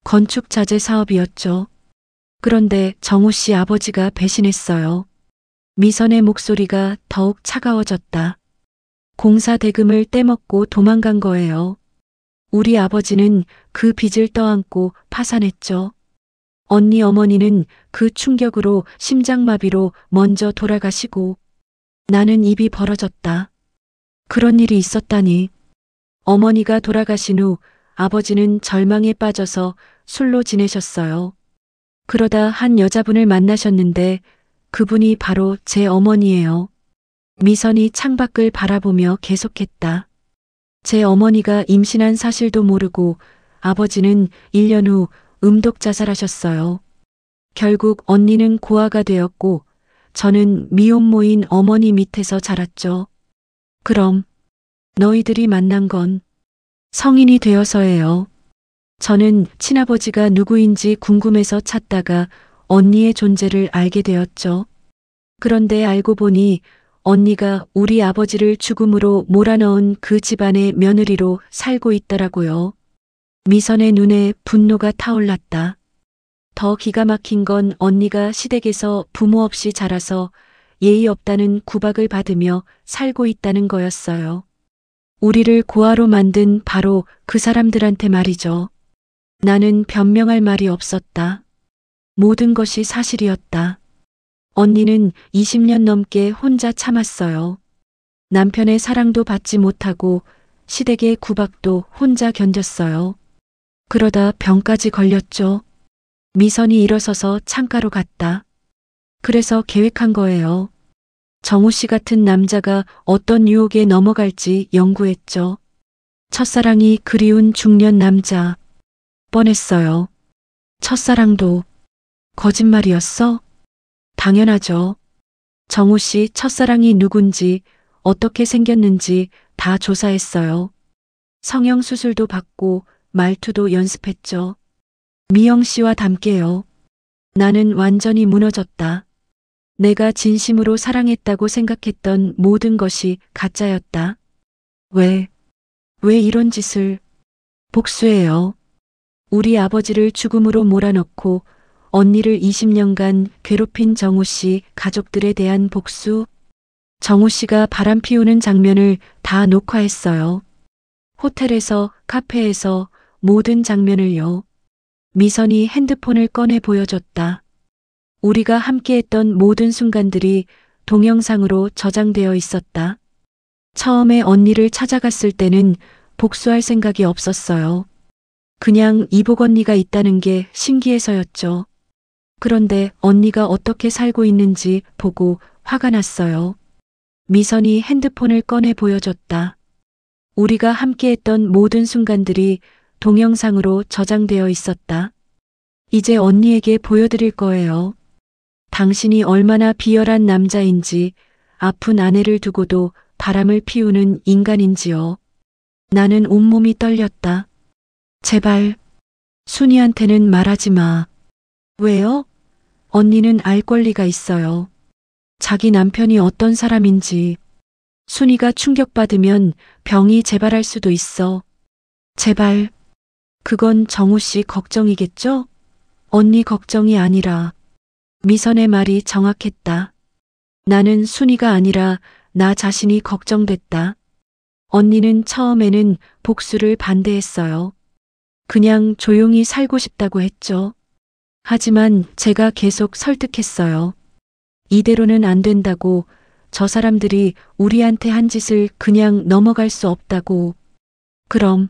건축 자재 사업이었죠. 그런데 정우 씨 아버지가 배신했어요. 미선의 목소리가 더욱 차가워졌다. 공사 대금을 떼먹고 도망간 거예요. 우리 아버지는 그 빚을 떠안고 파산했죠. 언니 어머니는 그 충격으로 심장마비로 먼저 돌아가시고 나는 입이 벌어졌다. 그런 일이 있었다니. 어머니가 돌아가신 후 아버지는 절망에 빠져서 술로 지내셨어요. 그러다 한 여자분을 만나셨는데 그분이 바로 제 어머니예요. 미선이 창밖을 바라보며 계속했다. 제 어머니가 임신한 사실도 모르고 아버지는 1년 후 음독 자살하셨어요. 결국 언니는 고아가 되었고 저는 미혼모인 어머니 밑에서 자랐죠. 그럼 너희들이 만난 건 성인이 되어서예요. 저는 친아버지가 누구인지 궁금해서 찾다가 언니의 존재를 알게 되었죠. 그런데 알고 보니 언니가 우리 아버지를 죽음으로 몰아넣은 그 집안의 며느리로 살고 있더라고요. 미선의 눈에 분노가 타올랐다. 더 기가 막힌 건 언니가 시댁에서 부모 없이 자라서 예의 없다는 구박을 받으며 살고 있다는 거였어요. 우리를 고아로 만든 바로 그 사람들한테 말이죠. 나는 변명할 말이 없었다. 모든 것이 사실이었다. 언니는 20년 넘게 혼자 참았어요. 남편의 사랑도 받지 못하고 시댁의 구박도 혼자 견뎠어요. 그러다 병까지 걸렸죠. 미선이 일어서서 창가로 갔다. 그래서 계획한 거예요. 정우 씨 같은 남자가 어떤 유혹에 넘어갈지 연구했죠. 첫사랑이 그리운 중년 남자. 뻔했어요. 첫사랑도 거짓말이었어? 당연하죠. 정우 씨 첫사랑이 누군지 어떻게 생겼는지 다 조사했어요. 성형 수술도 받고 말투도 연습했죠. 미영 씨와 닮게요. 나는 완전히 무너졌다. 내가 진심으로 사랑했다고 생각했던 모든 것이 가짜였다. 왜 이런 짓을? 복수해요. 우리 아버지를 죽음으로 몰아넣고 언니를 20년간 괴롭힌 정우 씨 가족들에 대한 복수. 정우 씨가 바람 피우는 장면을 다 녹화했어요. 호텔에서, 카페에서 모든 장면을요. 미선이 핸드폰을 꺼내 보여줬다. 우리가 함께했던 모든 순간들이 동영상으로 저장되어 있었다. 처음에 언니를 찾아갔을 때는 복수할 생각이 없었어요. 그냥 이복 언니가 있다는 게 신기해서였죠. 그런데 언니가 어떻게 살고 있는지 보고 화가 났어요. 미선이 핸드폰을 꺼내 보여줬다. 우리가 함께했던 모든 순간들이 동영상으로 저장되어 있었다. 이제 언니에게 보여드릴 거예요. 당신이 얼마나 비열한 남자인지, 아픈 아내를 두고도 바람을 피우는 인간인지요. 나는 온몸이 떨렸다. 제발, 순이한테는 말하지 마. 왜요? 언니는 알 권리가 있어요. 자기 남편이 어떤 사람인지. 순이가 충격받으면 병이 재발할 수도 있어. 제발. 그건 정우 씨 걱정이겠죠? 언니 걱정이 아니라. 미선의 말이 정확했다. 나는 순이가 아니라 나 자신이 걱정됐다. 언니는 처음에는 복수를 반대했어요. 그냥 조용히 살고 싶다고 했죠. 하지만 제가 계속 설득했어요. 이대로는 안 된다고, 저 사람들이 우리한테 한 짓을 그냥 넘어갈 수 없다고. 그럼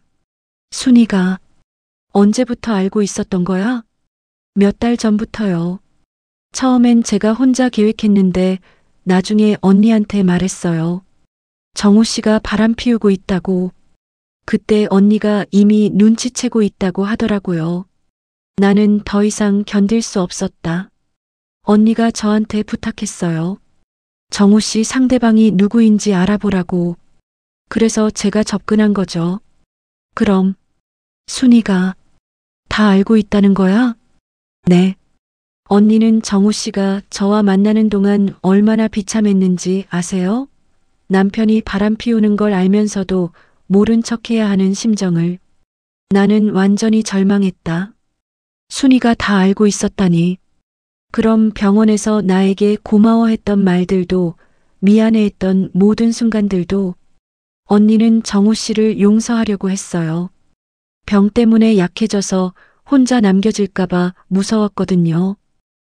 순이가 언제부터 알고 있었던 거야? 몇 달 전부터요. 처음엔 제가 혼자 계획했는데 나중에 언니한테 말했어요. 정우 씨가 바람 피우고 있다고. 그때 언니가 이미 눈치채고 있다고 하더라고요. 나는 더 이상 견딜 수 없었다. 언니가 저한테 부탁했어요. 정우 씨 상대방이 누구인지 알아보라고. 그래서 제가 접근한 거죠. 그럼 순이가 다 알고 있다는 거야? 네. 언니는 정우 씨가 저와 만나는 동안 얼마나 비참했는지 아세요? 남편이 바람 피우는 걸 알면서도 모른 척해야 하는 심정을. 나는 완전히 절망했다. 순이가 다 알고 있었다니. 그럼 병원에서 나에게 고마워했던 말들도, 미안해했던 모든 순간들도. 언니는 정우 씨를 용서하려고 했어요. 병 때문에 약해져서 혼자 남겨질까봐 무서웠거든요.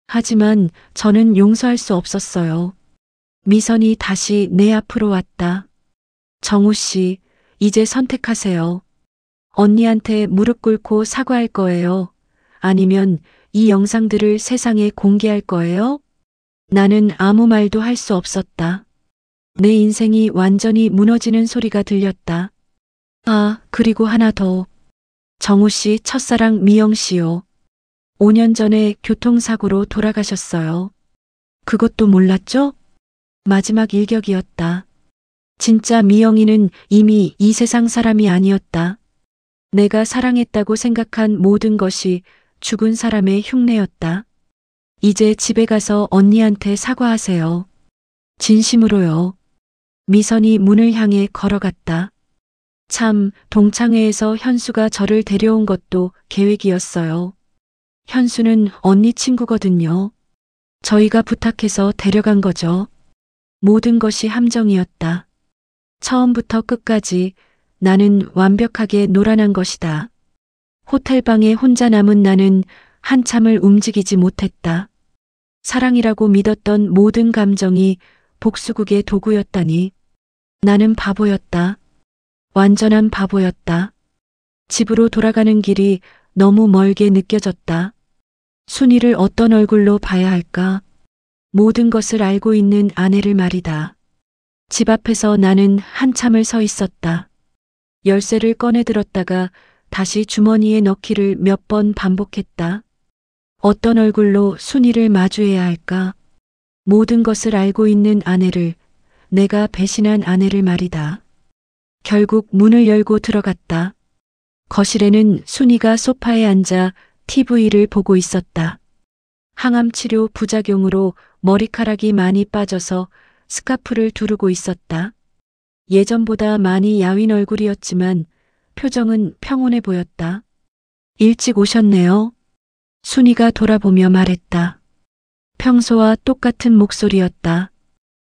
하지만 저는 용서할 수 없었어요. 미선이 다시 내 앞으로 왔다. 정우 씨, 이제 선택하세요. 언니한테 무릎 꿇고 사과할 거예요. 아니면 이 영상들을 세상에 공개할 거예요? 나는 아무 말도 할 수 없었다. 내 인생이 완전히 무너지는 소리가 들렸다. 아, 그리고 하나 더. 정우 씨 첫사랑 미영 씨요. 5년 전에 교통사고로 돌아가셨어요. 그것도 몰랐죠? 마지막 일격이었다. 진짜 미영이는 이미 이 세상 사람이 아니었다. 내가 사랑했다고 생각한 모든 것이 죽은 사람의 흉내였다. 이제 집에 가서 언니한테 사과하세요. 진심으로요. 미선이 문을 향해 걸어갔다. 참, 동창회에서 현수가 저를 데려온 것도 계획이었어요. 현수는 언니 친구거든요. 저희가 부탁해서 데려간 거죠. 모든 것이 함정이었다. 처음부터 끝까지 나는 완벽하게 노란한 것이다. 호텔방에 혼자 남은 나는 한참을 움직이지 못했다. 사랑이라고 믿었던 모든 감정이 복수국의 도구였다니. 나는 바보였다. 완전한 바보였다. 집으로 돌아가는 길이 너무 멀게 느껴졌다. 순이를 어떤 얼굴로 봐야 할까? 모든 것을 알고 있는 아내를 말이다. 집 앞에서 나는 한참을 서 있었다. 열쇠를 꺼내 들었다가 다시 주머니에 넣기를 몇 번 반복했다. 어떤 얼굴로 순이를 마주해야 할까? 모든 것을 알고 있는 아내를, 내가 배신한 아내를 말이다. 결국 문을 열고 들어갔다. 거실에는 순이가 소파에 앉아 TV를 보고 있었다. 항암 치료 부작용으로 머리카락이 많이 빠져서 스카프를 두르고 있었다. 예전보다 많이 야윈 얼굴이었지만 표정은 평온해 보였다. 일찍 오셨네요. 순이가 돌아보며 말했다. 평소와 똑같은 목소리였다.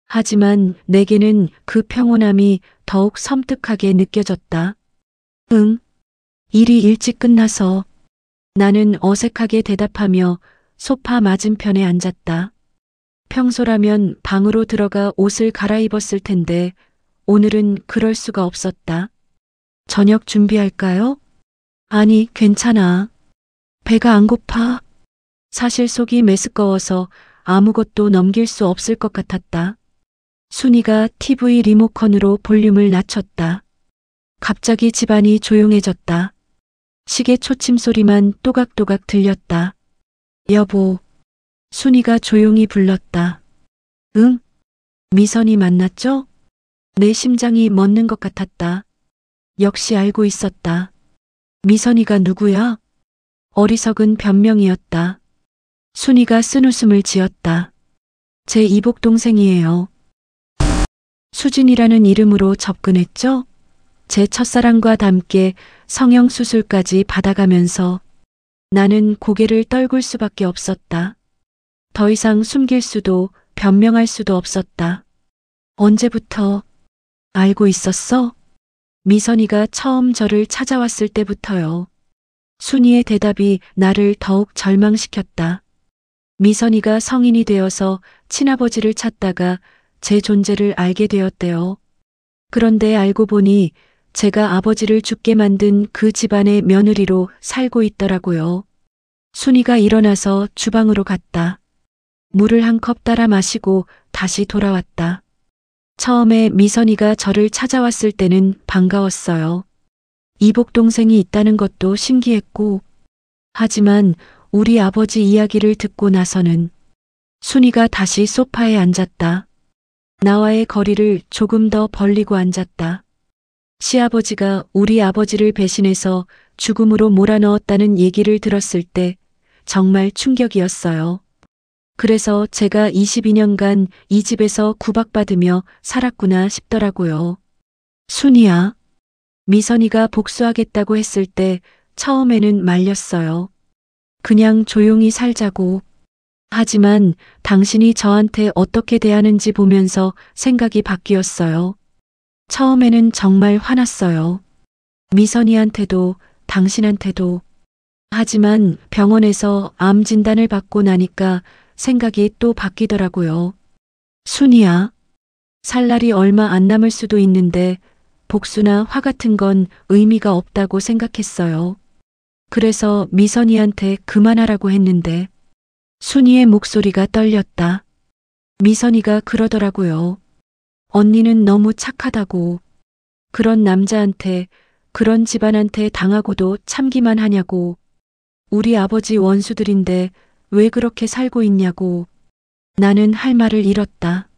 하지만 내게는 그 평온함이 더욱 섬뜩하게 느껴졌다. 응. 일이 일찍 끝나서. 나는 어색하게 대답하며 소파 맞은편에 앉았다. 평소라면 방으로 들어가 옷을 갈아입었을 텐데 오늘은 그럴 수가 없었다. 저녁 준비할까요? 아니, 괜찮아. 배가 안 고파. 사실 속이 메스꺼워서 아무것도 넘길 수 없을 것 같았다. 순이가 TV 리모컨으로 볼륨을 낮췄다. 갑자기 집안이 조용해졌다. 시계 초침 소리만 또각또각 들렸다. 여보. 순이가 조용히 불렀다. 응? 미선이 만났죠? 내 심장이 멎는 것 같았다. 역시 알고 있었다. 미선이가 누구야? 어리석은 변명이었다. 순이가 쓴 웃음을 지었다. 제 이복 동생이에요. 수진이라는 이름으로 접근했죠? 제 첫사랑과 함께 성형수술까지 받아가면서 나는 고개를 떨굴 수밖에 없었다. 더 이상 숨길 수도 변명할 수도 없었다. 언제부터 알고 있었어? 미선이가 처음 저를 찾아왔을 때부터요. 순이의 대답이 나를 더욱 절망시켰다. 미선이가 성인이 되어서 친아버지를 찾다가 제 존재를 알게 되었대요. 그런데 알고 보니 제가 아버지를 죽게 만든 그 집안의 며느리로 살고 있더라고요. 순이가 일어나서 주방으로 갔다. 물을 한 컵 따라 마시고 다시 돌아왔다. 처음에 미선이가 저를 찾아왔을 때는 반가웠어요. 이복 동생이 있다는 것도 신기했고, 하지만 우리 아버지 이야기를 듣고 나서는 순이가 다시 소파에 앉았다. 나와의 거리를 조금 더 벌리고 앉았다. 시아버지가 우리 아버지를 배신해서 죽음으로 몰아넣었다는 얘기를 들었을 때 정말 충격이었어요. 그래서 제가 22년간 이 집에서 구박받으며 살았구나 싶더라고요. 순이야. 미선이가 복수하겠다고 했을 때 처음에는 말렸어요. 그냥 조용히 살자고. 하지만 당신이 저한테 어떻게 대하는지 보면서 생각이 바뀌었어요. 처음에는 정말 화났어요. 미선이한테도 당신한테도. 하지만 병원에서 암 진단을 받고 나니까 생각이 또 바뀌더라고요. 순이야. 살 날이 얼마 안 남을 수도 있는데 복수나 화 같은 건 의미가 없다고 생각했어요. 그래서 미선이한테 그만하라고 했는데 순이의 목소리가 떨렸다. 미선이가 그러더라고요. 언니는 너무 착하다고. 그런 남자한테, 그런 집안한테 당하고도 참기만 하냐고. 우리 아버지 원수들인데 왜 그렇게 살고 있냐고. 나는 할 말을 잃었다.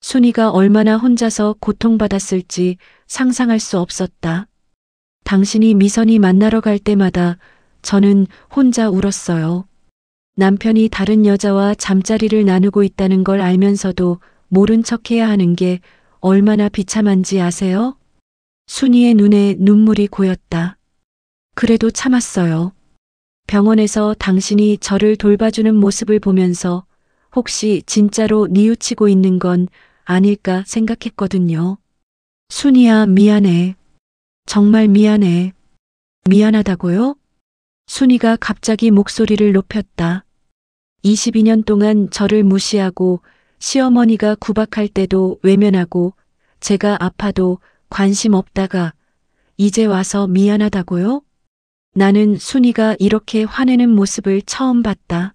순이가 얼마나 혼자서 고통받았을지 상상할 수 없었다. 당신이 미선이 만나러 갈 때마다 저는 혼자 울었어요. 남편이 다른 여자와 잠자리를 나누고 있다는 걸 알면서도 모른 척해야 하는 게 얼마나 비참한지 아세요? 순이의 눈에 눈물이 고였다. 그래도 참았어요. 병원에서 당신이 저를 돌봐주는 모습을 보면서 혹시 진짜로 뉘우치고 있는 건 아닐까 생각했거든요. 순이야, 미안해. 정말 미안해. 미안하다고요? 순이가 갑자기 목소리를 높였다. 22년 동안 저를 무시하고 시어머니가 구박할 때도 외면하고 제가 아파도 관심 없다가 이제 와서 미안하다고요? 나는 순이가 이렇게 화내는 모습을 처음 봤다.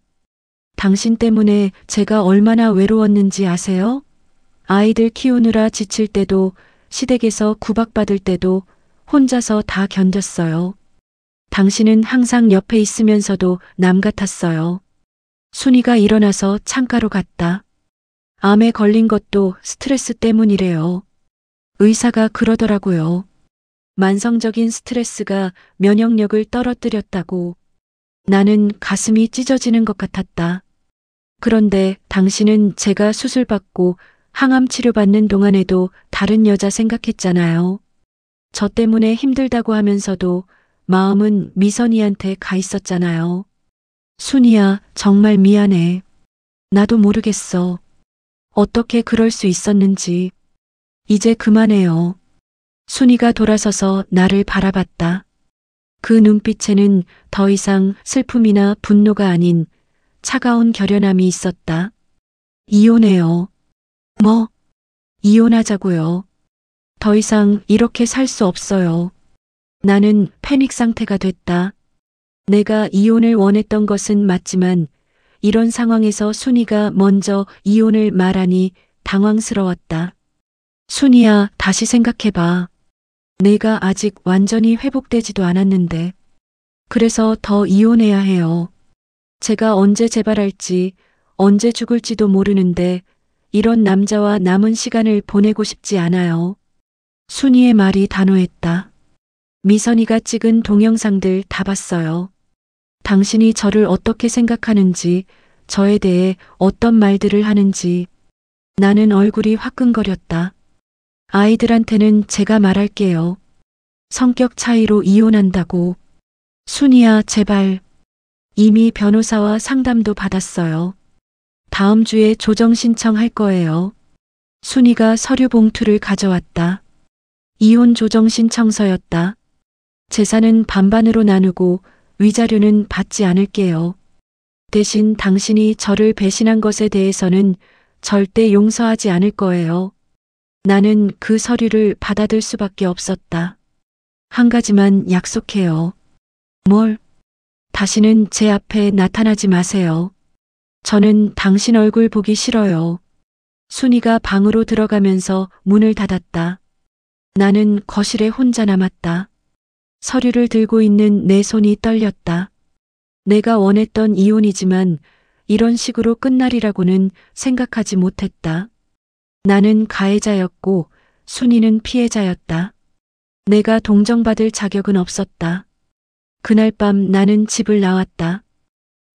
당신 때문에 제가 얼마나 외로웠는지 아세요? 아이들 키우느라 지칠 때도 시댁에서 구박받을 때도 혼자서 다 견뎠어요. 당신은 항상 옆에 있으면서도 남 같았어요. 순이가 일어나서 창가로 갔다. 암에 걸린 것도 스트레스 때문이래요. 의사가 그러더라고요. 만성적인 스트레스가 면역력을 떨어뜨렸다고. 나는 가슴이 찢어지는 것 같았다. 그런데 당신은 제가 수술받고 항암 치료받는 동안에도 다른 여자 생각했잖아요. 저 때문에 힘들다고 하면서도 마음은 미선이한테 가 있었잖아요. 순이야, 정말 미안해. 나도 모르겠어. 어떻게 그럴 수 있었는지. 이제 그만해요. 순이가 돌아서서 나를 바라봤다. 그 눈빛에는 더 이상 슬픔이나 분노가 아닌 차가운 결연함이 있었다. 이혼해요. 뭐? 이혼하자고요. 더 이상 이렇게 살 수 없어요. 나는 패닉 상태가 됐다. 내가 이혼을 원했던 것은 맞지만 이런 상황에서 순이가 먼저 이혼을 말하니 당황스러웠다. 순이야, 다시 생각해봐. 내가 아직 완전히 회복되지도 않았는데. 그래서 더 이혼해야 해요. 제가 언제 재발할지, 언제 죽을지도 모르는데 이런 남자와 남은 시간을 보내고 싶지 않아요. 순이의 말이 단호했다. 미선이가 찍은 동영상들 다 봤어요. 당신이 저를 어떻게 생각하는지, 저에 대해 어떤 말들을 하는지. 나는 얼굴이 화끈거렸다. 아이들한테는 제가 말할게요. 성격 차이로 이혼한다고. 순이야, 제발. 이미 변호사와 상담도 받았어요. 다음 주에 조정 신청할 거예요. 순이가 서류 봉투를 가져왔다. 이혼 조정 신청서였다. 재산은 반반으로 나누고 위자료는 받지 않을게요. 대신 당신이 저를 배신한 것에 대해서는 절대 용서하지 않을 거예요. 나는 그 서류를 받아들 수밖에 없었다. 한 가지만 약속해요. 뭘? 다시는 제 앞에 나타나지 마세요. 저는 당신 얼굴 보기 싫어요. 순이가 방으로 들어가면서 문을 닫았다. 나는 거실에 혼자 남았다. 서류를 들고 있는 내 손이 떨렸다. 내가 원했던 이혼이지만 이런 식으로 끝날이라고는 생각하지 못했다. 나는 가해자였고 순이는 피해자였다. 내가 동정받을 자격은 없었다. 그날 밤 나는 집을 나왔다.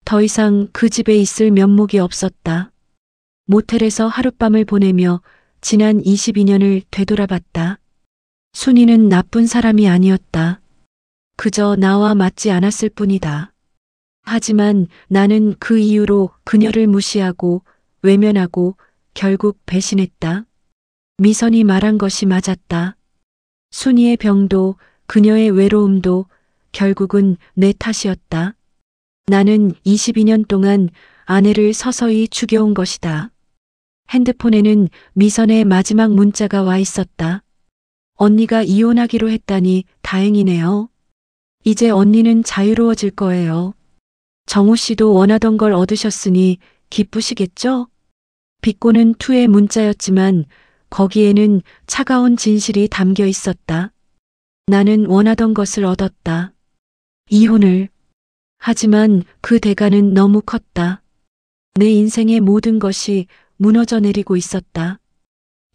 더 이상 그 집에 있을 면목이 없었다. 모텔에서 하룻밤을 보내며 지난 22년을 되돌아봤다. 순이는 나쁜 사람이 아니었다. 그저 나와 맞지 않았을 뿐이다. 하지만 나는 그 이유로 그녀를 무시하고 외면하고 결국 배신했다. 미선이 말한 것이 맞았다. 순이의 병도 그녀의 외로움도 결국은 내 탓이었다. 나는 22년 동안 아내를 서서히 죽여온 것이다. 핸드폰에는 미선의 마지막 문자가 와 있었다. 언니가 이혼하기로 했다니 다행이네요. 이제 언니는 자유로워질 거예요. 정우 씨도 원하던 걸 얻으셨으니 기쁘시겠죠? 비꼬는 투의 문자였지만 거기에는 차가운 진실이 담겨 있었다. 나는 원하던 것을 얻었다. 이혼을. 하지만 그 대가는 너무 컸다. 내 인생의 모든 것이 무너져 내리고 있었다.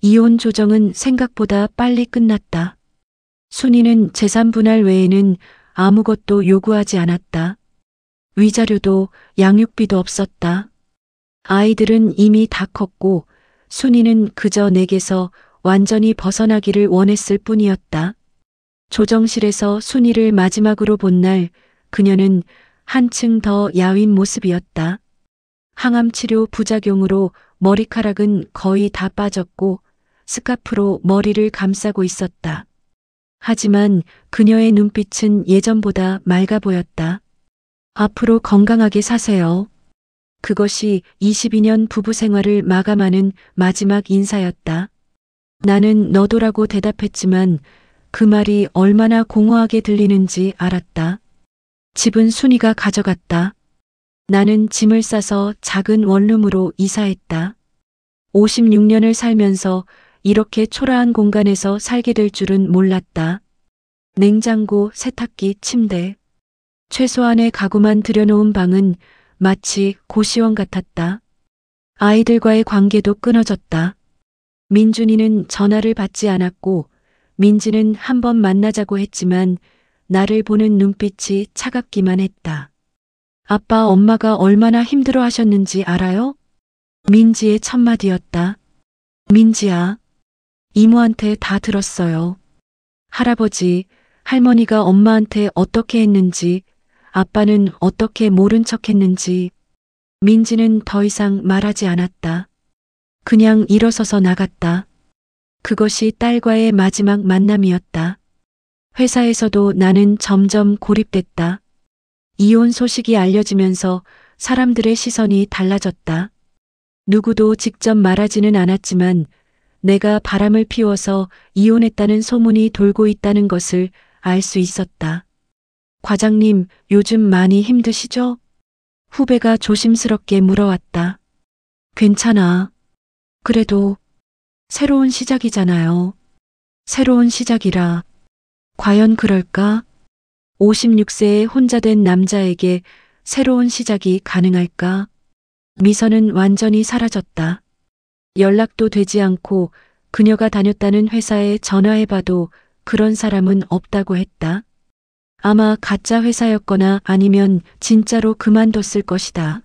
이혼 조정은 생각보다 빨리 끝났다. 순이는 재산 분할 외에는 아무것도 요구하지 않았다. 위자료도 양육비도 없었다. 아이들은 이미 다 컸고 순이는 그저 내게서 완전히 벗어나기를 원했을 뿐이었다. 조정실에서 순이를 마지막으로 본 날 그녀는 한층 더 야윈 모습이었다. 항암 치료 부작용으로 머리카락은 거의 다 빠졌고 스카프로 머리를 감싸고 있었다. 하지만 그녀의 눈빛은 예전보다 맑아 보였다. 앞으로 건강하게 사세요. 그것이 22년 부부 생활을 마감하는 마지막 인사였다. 나는 너도라고 대답했지만 그 말이 얼마나 공허하게 들리는지 알았다. 집은 순이가 가져갔다. 나는 짐을 싸서 작은 원룸으로 이사했다. 56년을 살면서 이렇게 초라한 공간에서 살게 될 줄은 몰랐다. 냉장고, 세탁기, 침대. 최소한의 가구만 들여놓은 방은 마치 고시원 같았다. 아이들과의 관계도 끊어졌다. 민준이는 전화를 받지 않았고 민지는 한 번 만나자고 했지만 나를 보는 눈빛이 차갑기만 했다. 아빠, 엄마가 얼마나 힘들어 하셨는지 알아요? 민지의 첫마디였다. 민지야, 이모한테 다 들었어요. 할아버지, 할머니가 엄마한테 어떻게 했는지, 아빠는 어떻게 모른 척 했는지. 민지는 더 이상 말하지 않았다. 그냥 일어서서 나갔다. 그것이 딸과의 마지막 만남이었다. 회사에서도 나는 점점 고립됐다. 이혼 소식이 알려지면서 사람들의 시선이 달라졌다. 누구도 직접 말하지는 않았지만 내가 바람을 피워서 이혼했다는 소문이 돌고 있다는 것을 알 수 있었다. 과장님, 요즘 많이 힘드시죠? 후배가 조심스럽게 물어왔다. 괜찮아. 그래도 새로운 시작이잖아요. 새로운 시작이라. 과연 그럴까? 56세에 혼자 된 남자에게 새로운 시작이 가능할까? 미선은 완전히 사라졌다. 연락도 되지 않고 그녀가 다녔다는 회사에 전화해봐도 그런 사람은 없다고 했다. 아마 가짜 회사였거나 아니면 진짜로 그만뒀을 것이다.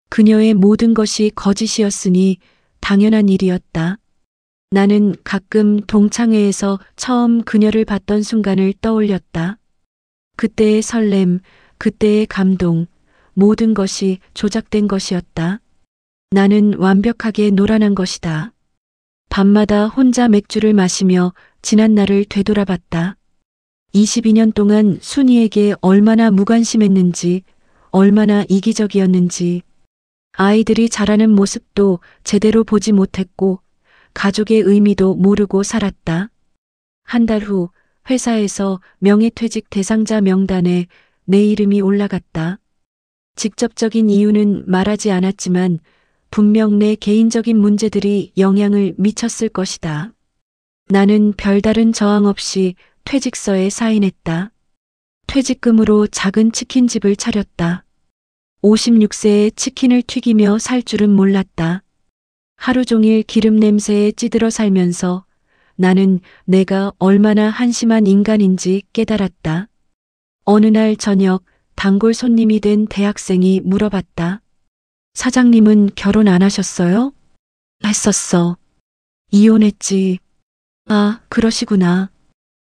그녀의 모든 것이 거짓이었으니 당연한 일이었다. 나는 가끔 동창회에서 처음 그녀를 봤던 순간을 떠올렸다. 그때의 설렘, 그때의 감동, 모든 것이 조작된 것이었다. 나는 완벽하게 노란한 것이다. 밤마다 혼자 맥주를 마시며 지난 날을 되돌아봤다. 22년 동안 순이에게 얼마나 무관심했는지, 얼마나 이기적이었는지, 아이들이 자라는 모습도 제대로 보지 못했고, 가족의 의미도 모르고 살았다. 한 달 후 회사에서 명예퇴직 대상자 명단에 내 이름이 올라갔다. 직접적인 이유는 말하지 않았지만 분명 내 개인적인 문제들이 영향을 미쳤을 것이다. 나는 별다른 저항 없이 퇴직서에 사인했다. 퇴직금으로 작은 치킨집을 차렸다. 56세에 치킨을 튀기며 살 줄은 몰랐다. 하루 종일 기름 냄새에 찌들어 살면서 나는 내가 얼마나 한심한 인간인지 깨달았다. 어느 날 저녁 단골 손님이 된 대학생이 물어봤다. 사장님은 결혼 안 하셨어요? 했었어. 이혼했지. 아, 그러시구나.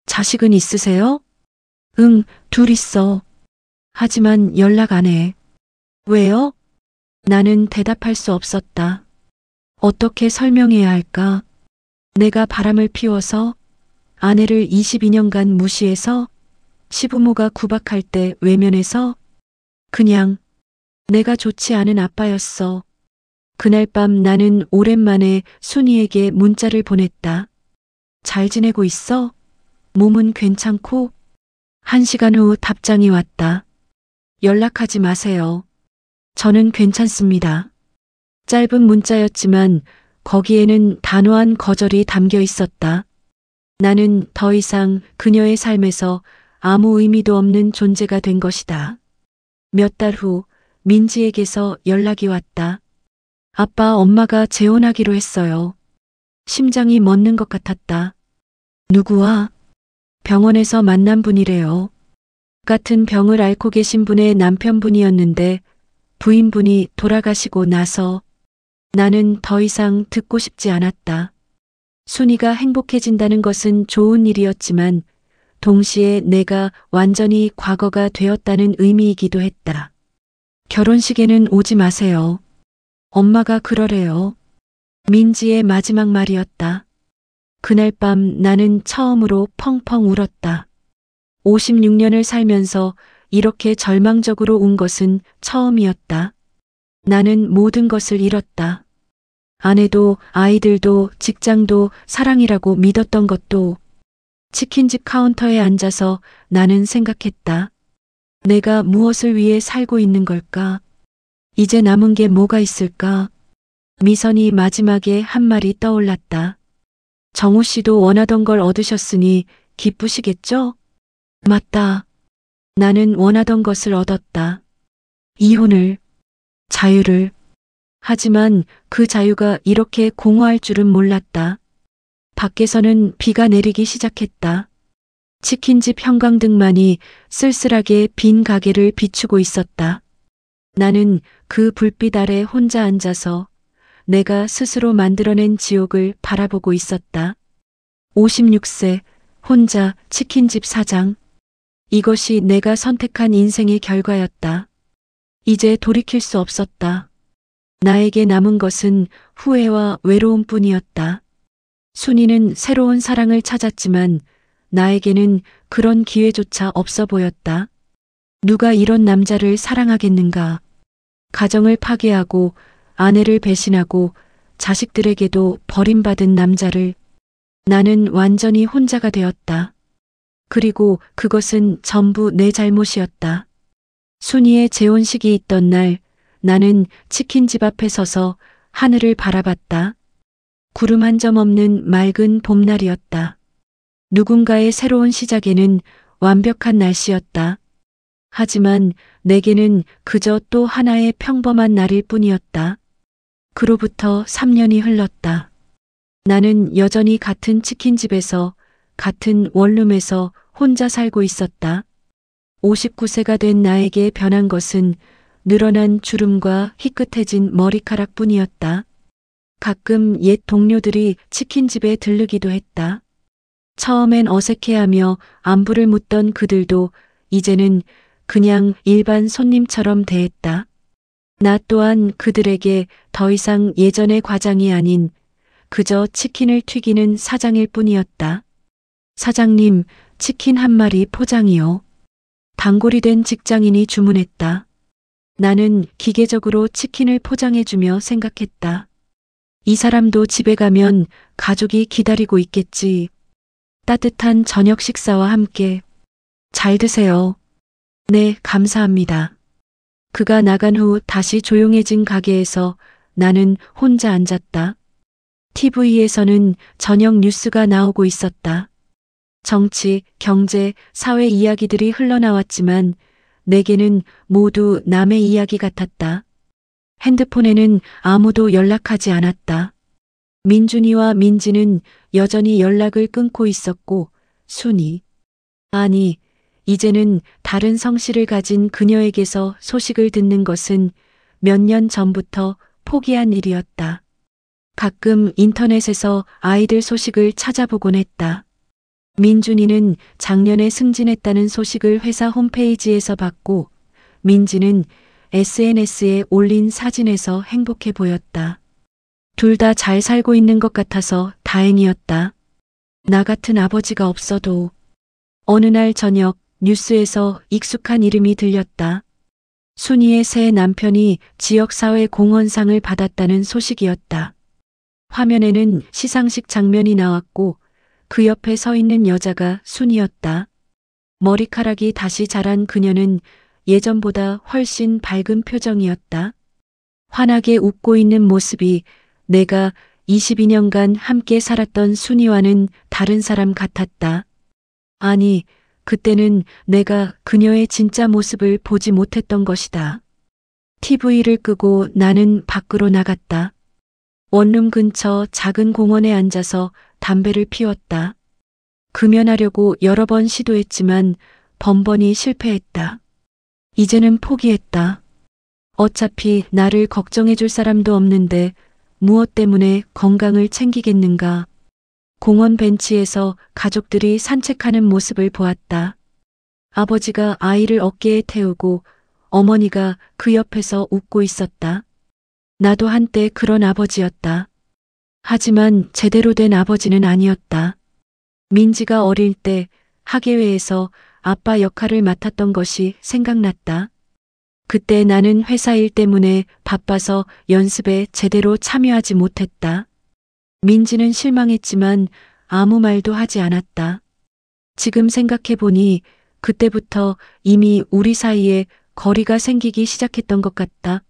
자식은 있으세요? 응, 둘 있어. 하지만 연락 안 해. 왜요? 나는 대답할 수 없었다. 어떻게 설명해야 할까? 내가 바람을 피워서, 아내를 22년간 무시해서, 시부모가 구박할 때 외면해서, 그냥 내가 좋지 않은 아빠였어. 그날 밤 나는 오랜만에 순이에게 문자를 보냈다. 잘 지내고 있어? 몸은 괜찮고? 1시간 후 답장이 왔다. 연락하지 마세요. 저는 괜찮습니다. 짧은 문자였지만 거기에는 단호한 거절이 담겨 있었다. 나는 더 이상 그녀의 삶에서 아무 의미도 없는 존재가 된 것이다. 몇 달 후 민지에게서 연락이 왔다. 아빠, 엄마가 재혼하기로 했어요. 심장이 멎는 것 같았다. 누구와? 병원에서 만난 분이래요. 같은 병을 앓고 계신 분의 남편분이었는데 부인분이 돌아가시고 나서 나는 더 이상 듣고 싶지 않았다. 순이가 행복해진다는 것은 좋은 일이었지만 동시에 내가 완전히 과거가 되었다는 의미이기도 했다. 결혼식에는 오지 마세요. 엄마가 그러래요. 민지의 마지막 말이었다. 그날 밤 나는 처음으로 펑펑 울었다. 56년을 살면서 이렇게 절망적으로 운 것은 처음이었다. 나는 모든 것을 잃었다. 아내도 아이들도 직장도 사랑이라고 믿었던 것도. 치킨집 카운터에 앉아서 나는 생각했다. 내가 무엇을 위해 살고 있는 걸까? 이제 남은 게 뭐가 있을까? 미선이 마지막에 한 말이 떠올랐다. 정우 씨도 원하던 걸 얻으셨으니 기쁘시겠죠? 맞다. 나는 원하던 것을 얻었다. 이혼을, 자유를. 하지만 그 자유가 이렇게 공허할 줄은 몰랐다. 밖에서는 비가 내리기 시작했다. 치킨집 형광등만이 쓸쓸하게 빈 가게를 비추고 있었다. 나는 그 불빛 아래 혼자 앉아서 내가 스스로 만들어낸 지옥을 바라보고 있었다. 56세, 혼자 치킨집 사장. 이것이 내가 선택한 인생의 결과였다. 이제 돌이킬 수 없었다. 나에게 남은 것은 후회와 외로움뿐이었다. 순이는 새로운 사랑을 찾았지만 나에게는 그런 기회조차 없어 보였다. 누가 이런 남자를 사랑하겠는가? 가정을 파괴하고 아내를 배신하고 자식들에게도 버림받은 남자를. 나는 완전히 혼자가 되었다. 그리고 그것은 전부 내 잘못이었다. 순이의 재혼식이 있던 날 나는 치킨집 앞에 서서 하늘을 바라봤다. 구름 한 점 없는 맑은 봄날이었다. 누군가의 새로운 시작에는 완벽한 날씨였다. 하지만 내게는 그저 또 하나의 평범한 날일 뿐이었다. 그로부터 3년이 흘렀다. 나는 여전히 같은 치킨집에서 같은 원룸에서 혼자 살고 있었다. 59세가 된 나에게 변한 것은 늘어난 주름과 희끗해진 머리카락뿐이었다. 가끔 옛 동료들이 치킨집에 들르기도 했다. 처음엔 어색해하며 안부를 묻던 그들도 이제는 그냥 일반 손님처럼 대했다. 나 또한 그들에게 더 이상 예전의 과장이 아닌 그저 치킨을 튀기는 사장일 뿐이었다. 사장님, 치킨 한 마리 포장이요. 단골이 된 직장인이 주문했다. 나는 기계적으로 치킨을 포장해주며 생각했다. 이 사람도 집에 가면 가족이 기다리고 있겠지. 따뜻한 저녁 식사와 함께. 잘 드세요. 네, 감사합니다. 그가 나간 후 다시 조용해진 가게에서 나는 혼자 앉았다. TV에서는 저녁 뉴스가 나오고 있었다. 정치, 경제, 사회 이야기들이 흘러나왔지만 내게는 모두 남의 이야기 같았다. 핸드폰에는 아무도 연락하지 않았다. 민준이와 민지는 여전히 연락을 끊고 있었고 순이, 아니, 이제는 다른 성씨를 가진 그녀에게서 소식을 듣는 것은 몇 년 전부터 포기한 일이었다. 가끔 인터넷에서 아이들 소식을 찾아보곤 했다. 민준이는 작년에 승진했다는 소식을 회사 홈페이지에서 봤고 민지는 SNS에 올린 사진에서 행복해 보였다. 둘 다 잘 살고 있는 것 같아서 다행이었다. 나 같은 아버지가 없어도. 어느 날 저녁 뉴스에서 익숙한 이름이 들렸다. 순이의 새 남편이 지역사회 공헌상을 받았다는 소식이었다. 화면에는 시상식 장면이 나왔고 그 옆에 서 있는 여자가 순이었다. 머리카락이 다시 자란 그녀는 예전보다 훨씬 밝은 표정이었다. 환하게 웃고 있는 모습이 내가 22년간 함께 살았던 순이와는 다른 사람 같았다. 아니, 그때는 내가 그녀의 진짜 모습을 보지 못했던 것이다. TV를 끄고 나는 밖으로 나갔다. 원룸 근처 작은 공원에 앉아서 담배를 피웠다. 금연하려고 여러 번 시도했지만 번번이 실패했다. 이제는 포기했다. 어차피 나를 걱정해줄 사람도 없는데 무엇 때문에 건강을 챙기겠는가. 공원 벤치에서 가족들이 산책하는 모습을 보았다. 아버지가 아이를 어깨에 태우고 어머니가 그 옆에서 웃고 있었다. 나도 한때 그런 아버지였다. 하지만 제대로 된 아버지는 아니었다. 민지가 어릴 때 학예회에서 아빠 역할을 맡았던 것이 생각났다. 그때 나는 회사 일 때문에 바빠서 연습에 제대로 참여하지 못했다. 민지는 실망했지만 아무 말도 하지 않았다. 지금 생각해보니 그때부터 이미 우리 사이에 거리가 생기기 시작했던 것 같다.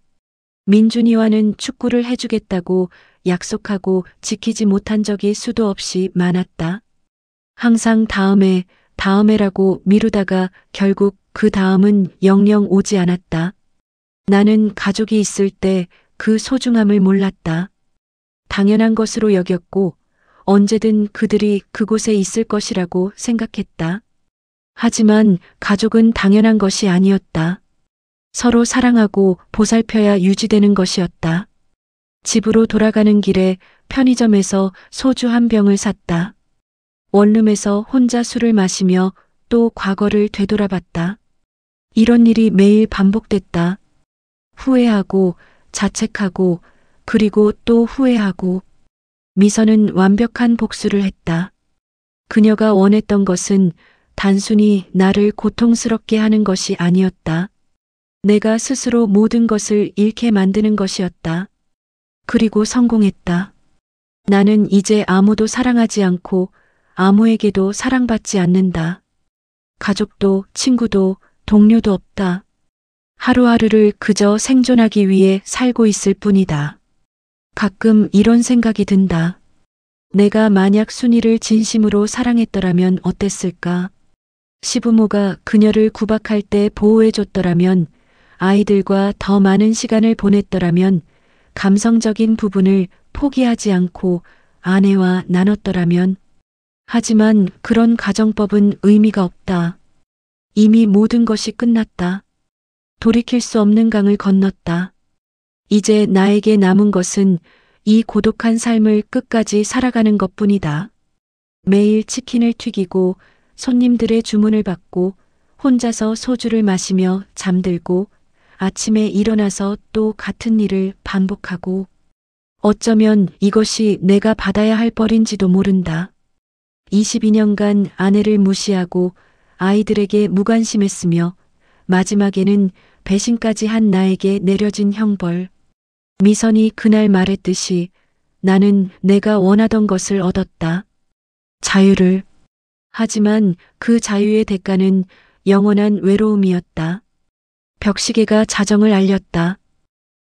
민준이와는 축구를 해주겠다고 약속하고 지키지 못한 적이 수도 없이 많았다. 항상 다음에라고 미루다가 결국 그 다음은 영영 오지 않았다. 나는 가족이 있을 때 그 소중함을 몰랐다. 당연한 것으로 여겼고 언제든 그들이 그곳에 있을 것이라고 생각했다. 하지만 가족은 당연한 것이 아니었다. 서로 사랑하고 보살펴야 유지되는 것이었다. 집으로 돌아가는 길에 편의점에서 소주 한 병을 샀다. 원룸에서 혼자 술을 마시며 또 과거를 되돌아봤다. 이런 일이 매일 반복됐다. 후회하고 자책하고 그리고 또 후회하고. 미선은 완벽한 복수를 했다. 그녀가 원했던 것은 단순히 나를 고통스럽게 하는 것이 아니었다. 내가 스스로 모든 것을 잃게 만드는 것이었다. 그리고 성공했다. 나는 이제 아무도 사랑하지 않고 아무에게도 사랑받지 않는다. 가족도 친구도 동료도 없다. 하루하루를 그저 생존하기 위해 살고 있을 뿐이다. 가끔 이런 생각이 든다. 내가 만약 순이를 진심으로 사랑했더라면 어땠을까? 시부모가 그녀를 구박할 때 보호해줬더라면, 아이들과 더 많은 시간을 보냈더라면, 감성적인 부분을 포기하지 않고 아내와 나눴더라면. 하지만 그런 가정법은 의미가 없다. 이미 모든 것이 끝났다. 돌이킬 수 없는 강을 건넜다. 이제 나에게 남은 것은 이 고독한 삶을 끝까지 살아가는 것뿐이다. 매일 치킨을 튀기고 손님들의 주문을 받고 혼자서 소주를 마시며 잠들고 아침에 일어나서 또 같은 일을 반복하고 어쩌면 이것이 내가 받아야 할 벌인지도 모른다. 22년간 아내를 무시하고 아이들에게 무관심했으며 마지막에는 배신까지 한 나에게 내려진 형벌. 미선이 그날 말했듯이 나는 내가 원하던 것을 얻었다. 자유를. 하지만 그 자유의 대가는 영원한 외로움이었다. 벽시계가 자정을 알렸다.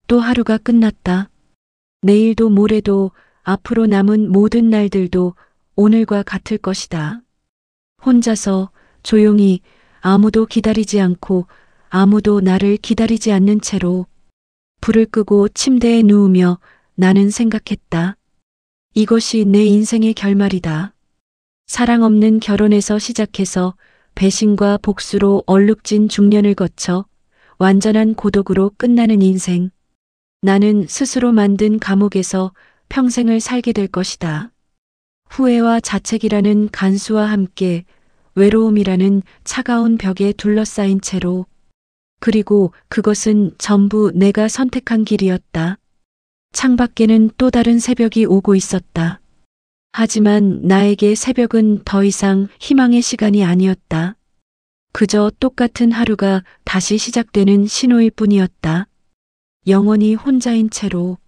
또 하루가 끝났다. 내일도 모레도 앞으로 남은 모든 날들도 오늘과 같을 것이다. 혼자서 조용히 아무도 기다리지 않고 아무도 나를 기다리지 않는 채로 불을 끄고 침대에 누우며 나는 생각했다. 이것이 내 인생의 결말이다. 사랑 없는 결혼에서 시작해서 배신과 복수로 얼룩진 중년을 거쳐 완전한 고독으로 끝나는 인생. 나는 스스로 만든 감옥에서 평생을 살게 될 것이다. 후회와 자책이라는 간수와 함께 외로움이라는 차가운 벽에 둘러싸인 채로. 그리고 그것은 전부 내가 선택한 길이었다. 창밖에는 또 다른 새벽이 오고 있었다. 하지만 나에게 새벽은 더 이상 희망의 시간이 아니었다. 그저 똑같은 하루가 다시 시작되는 신호일 뿐이었다. 영원히 혼자인 채로.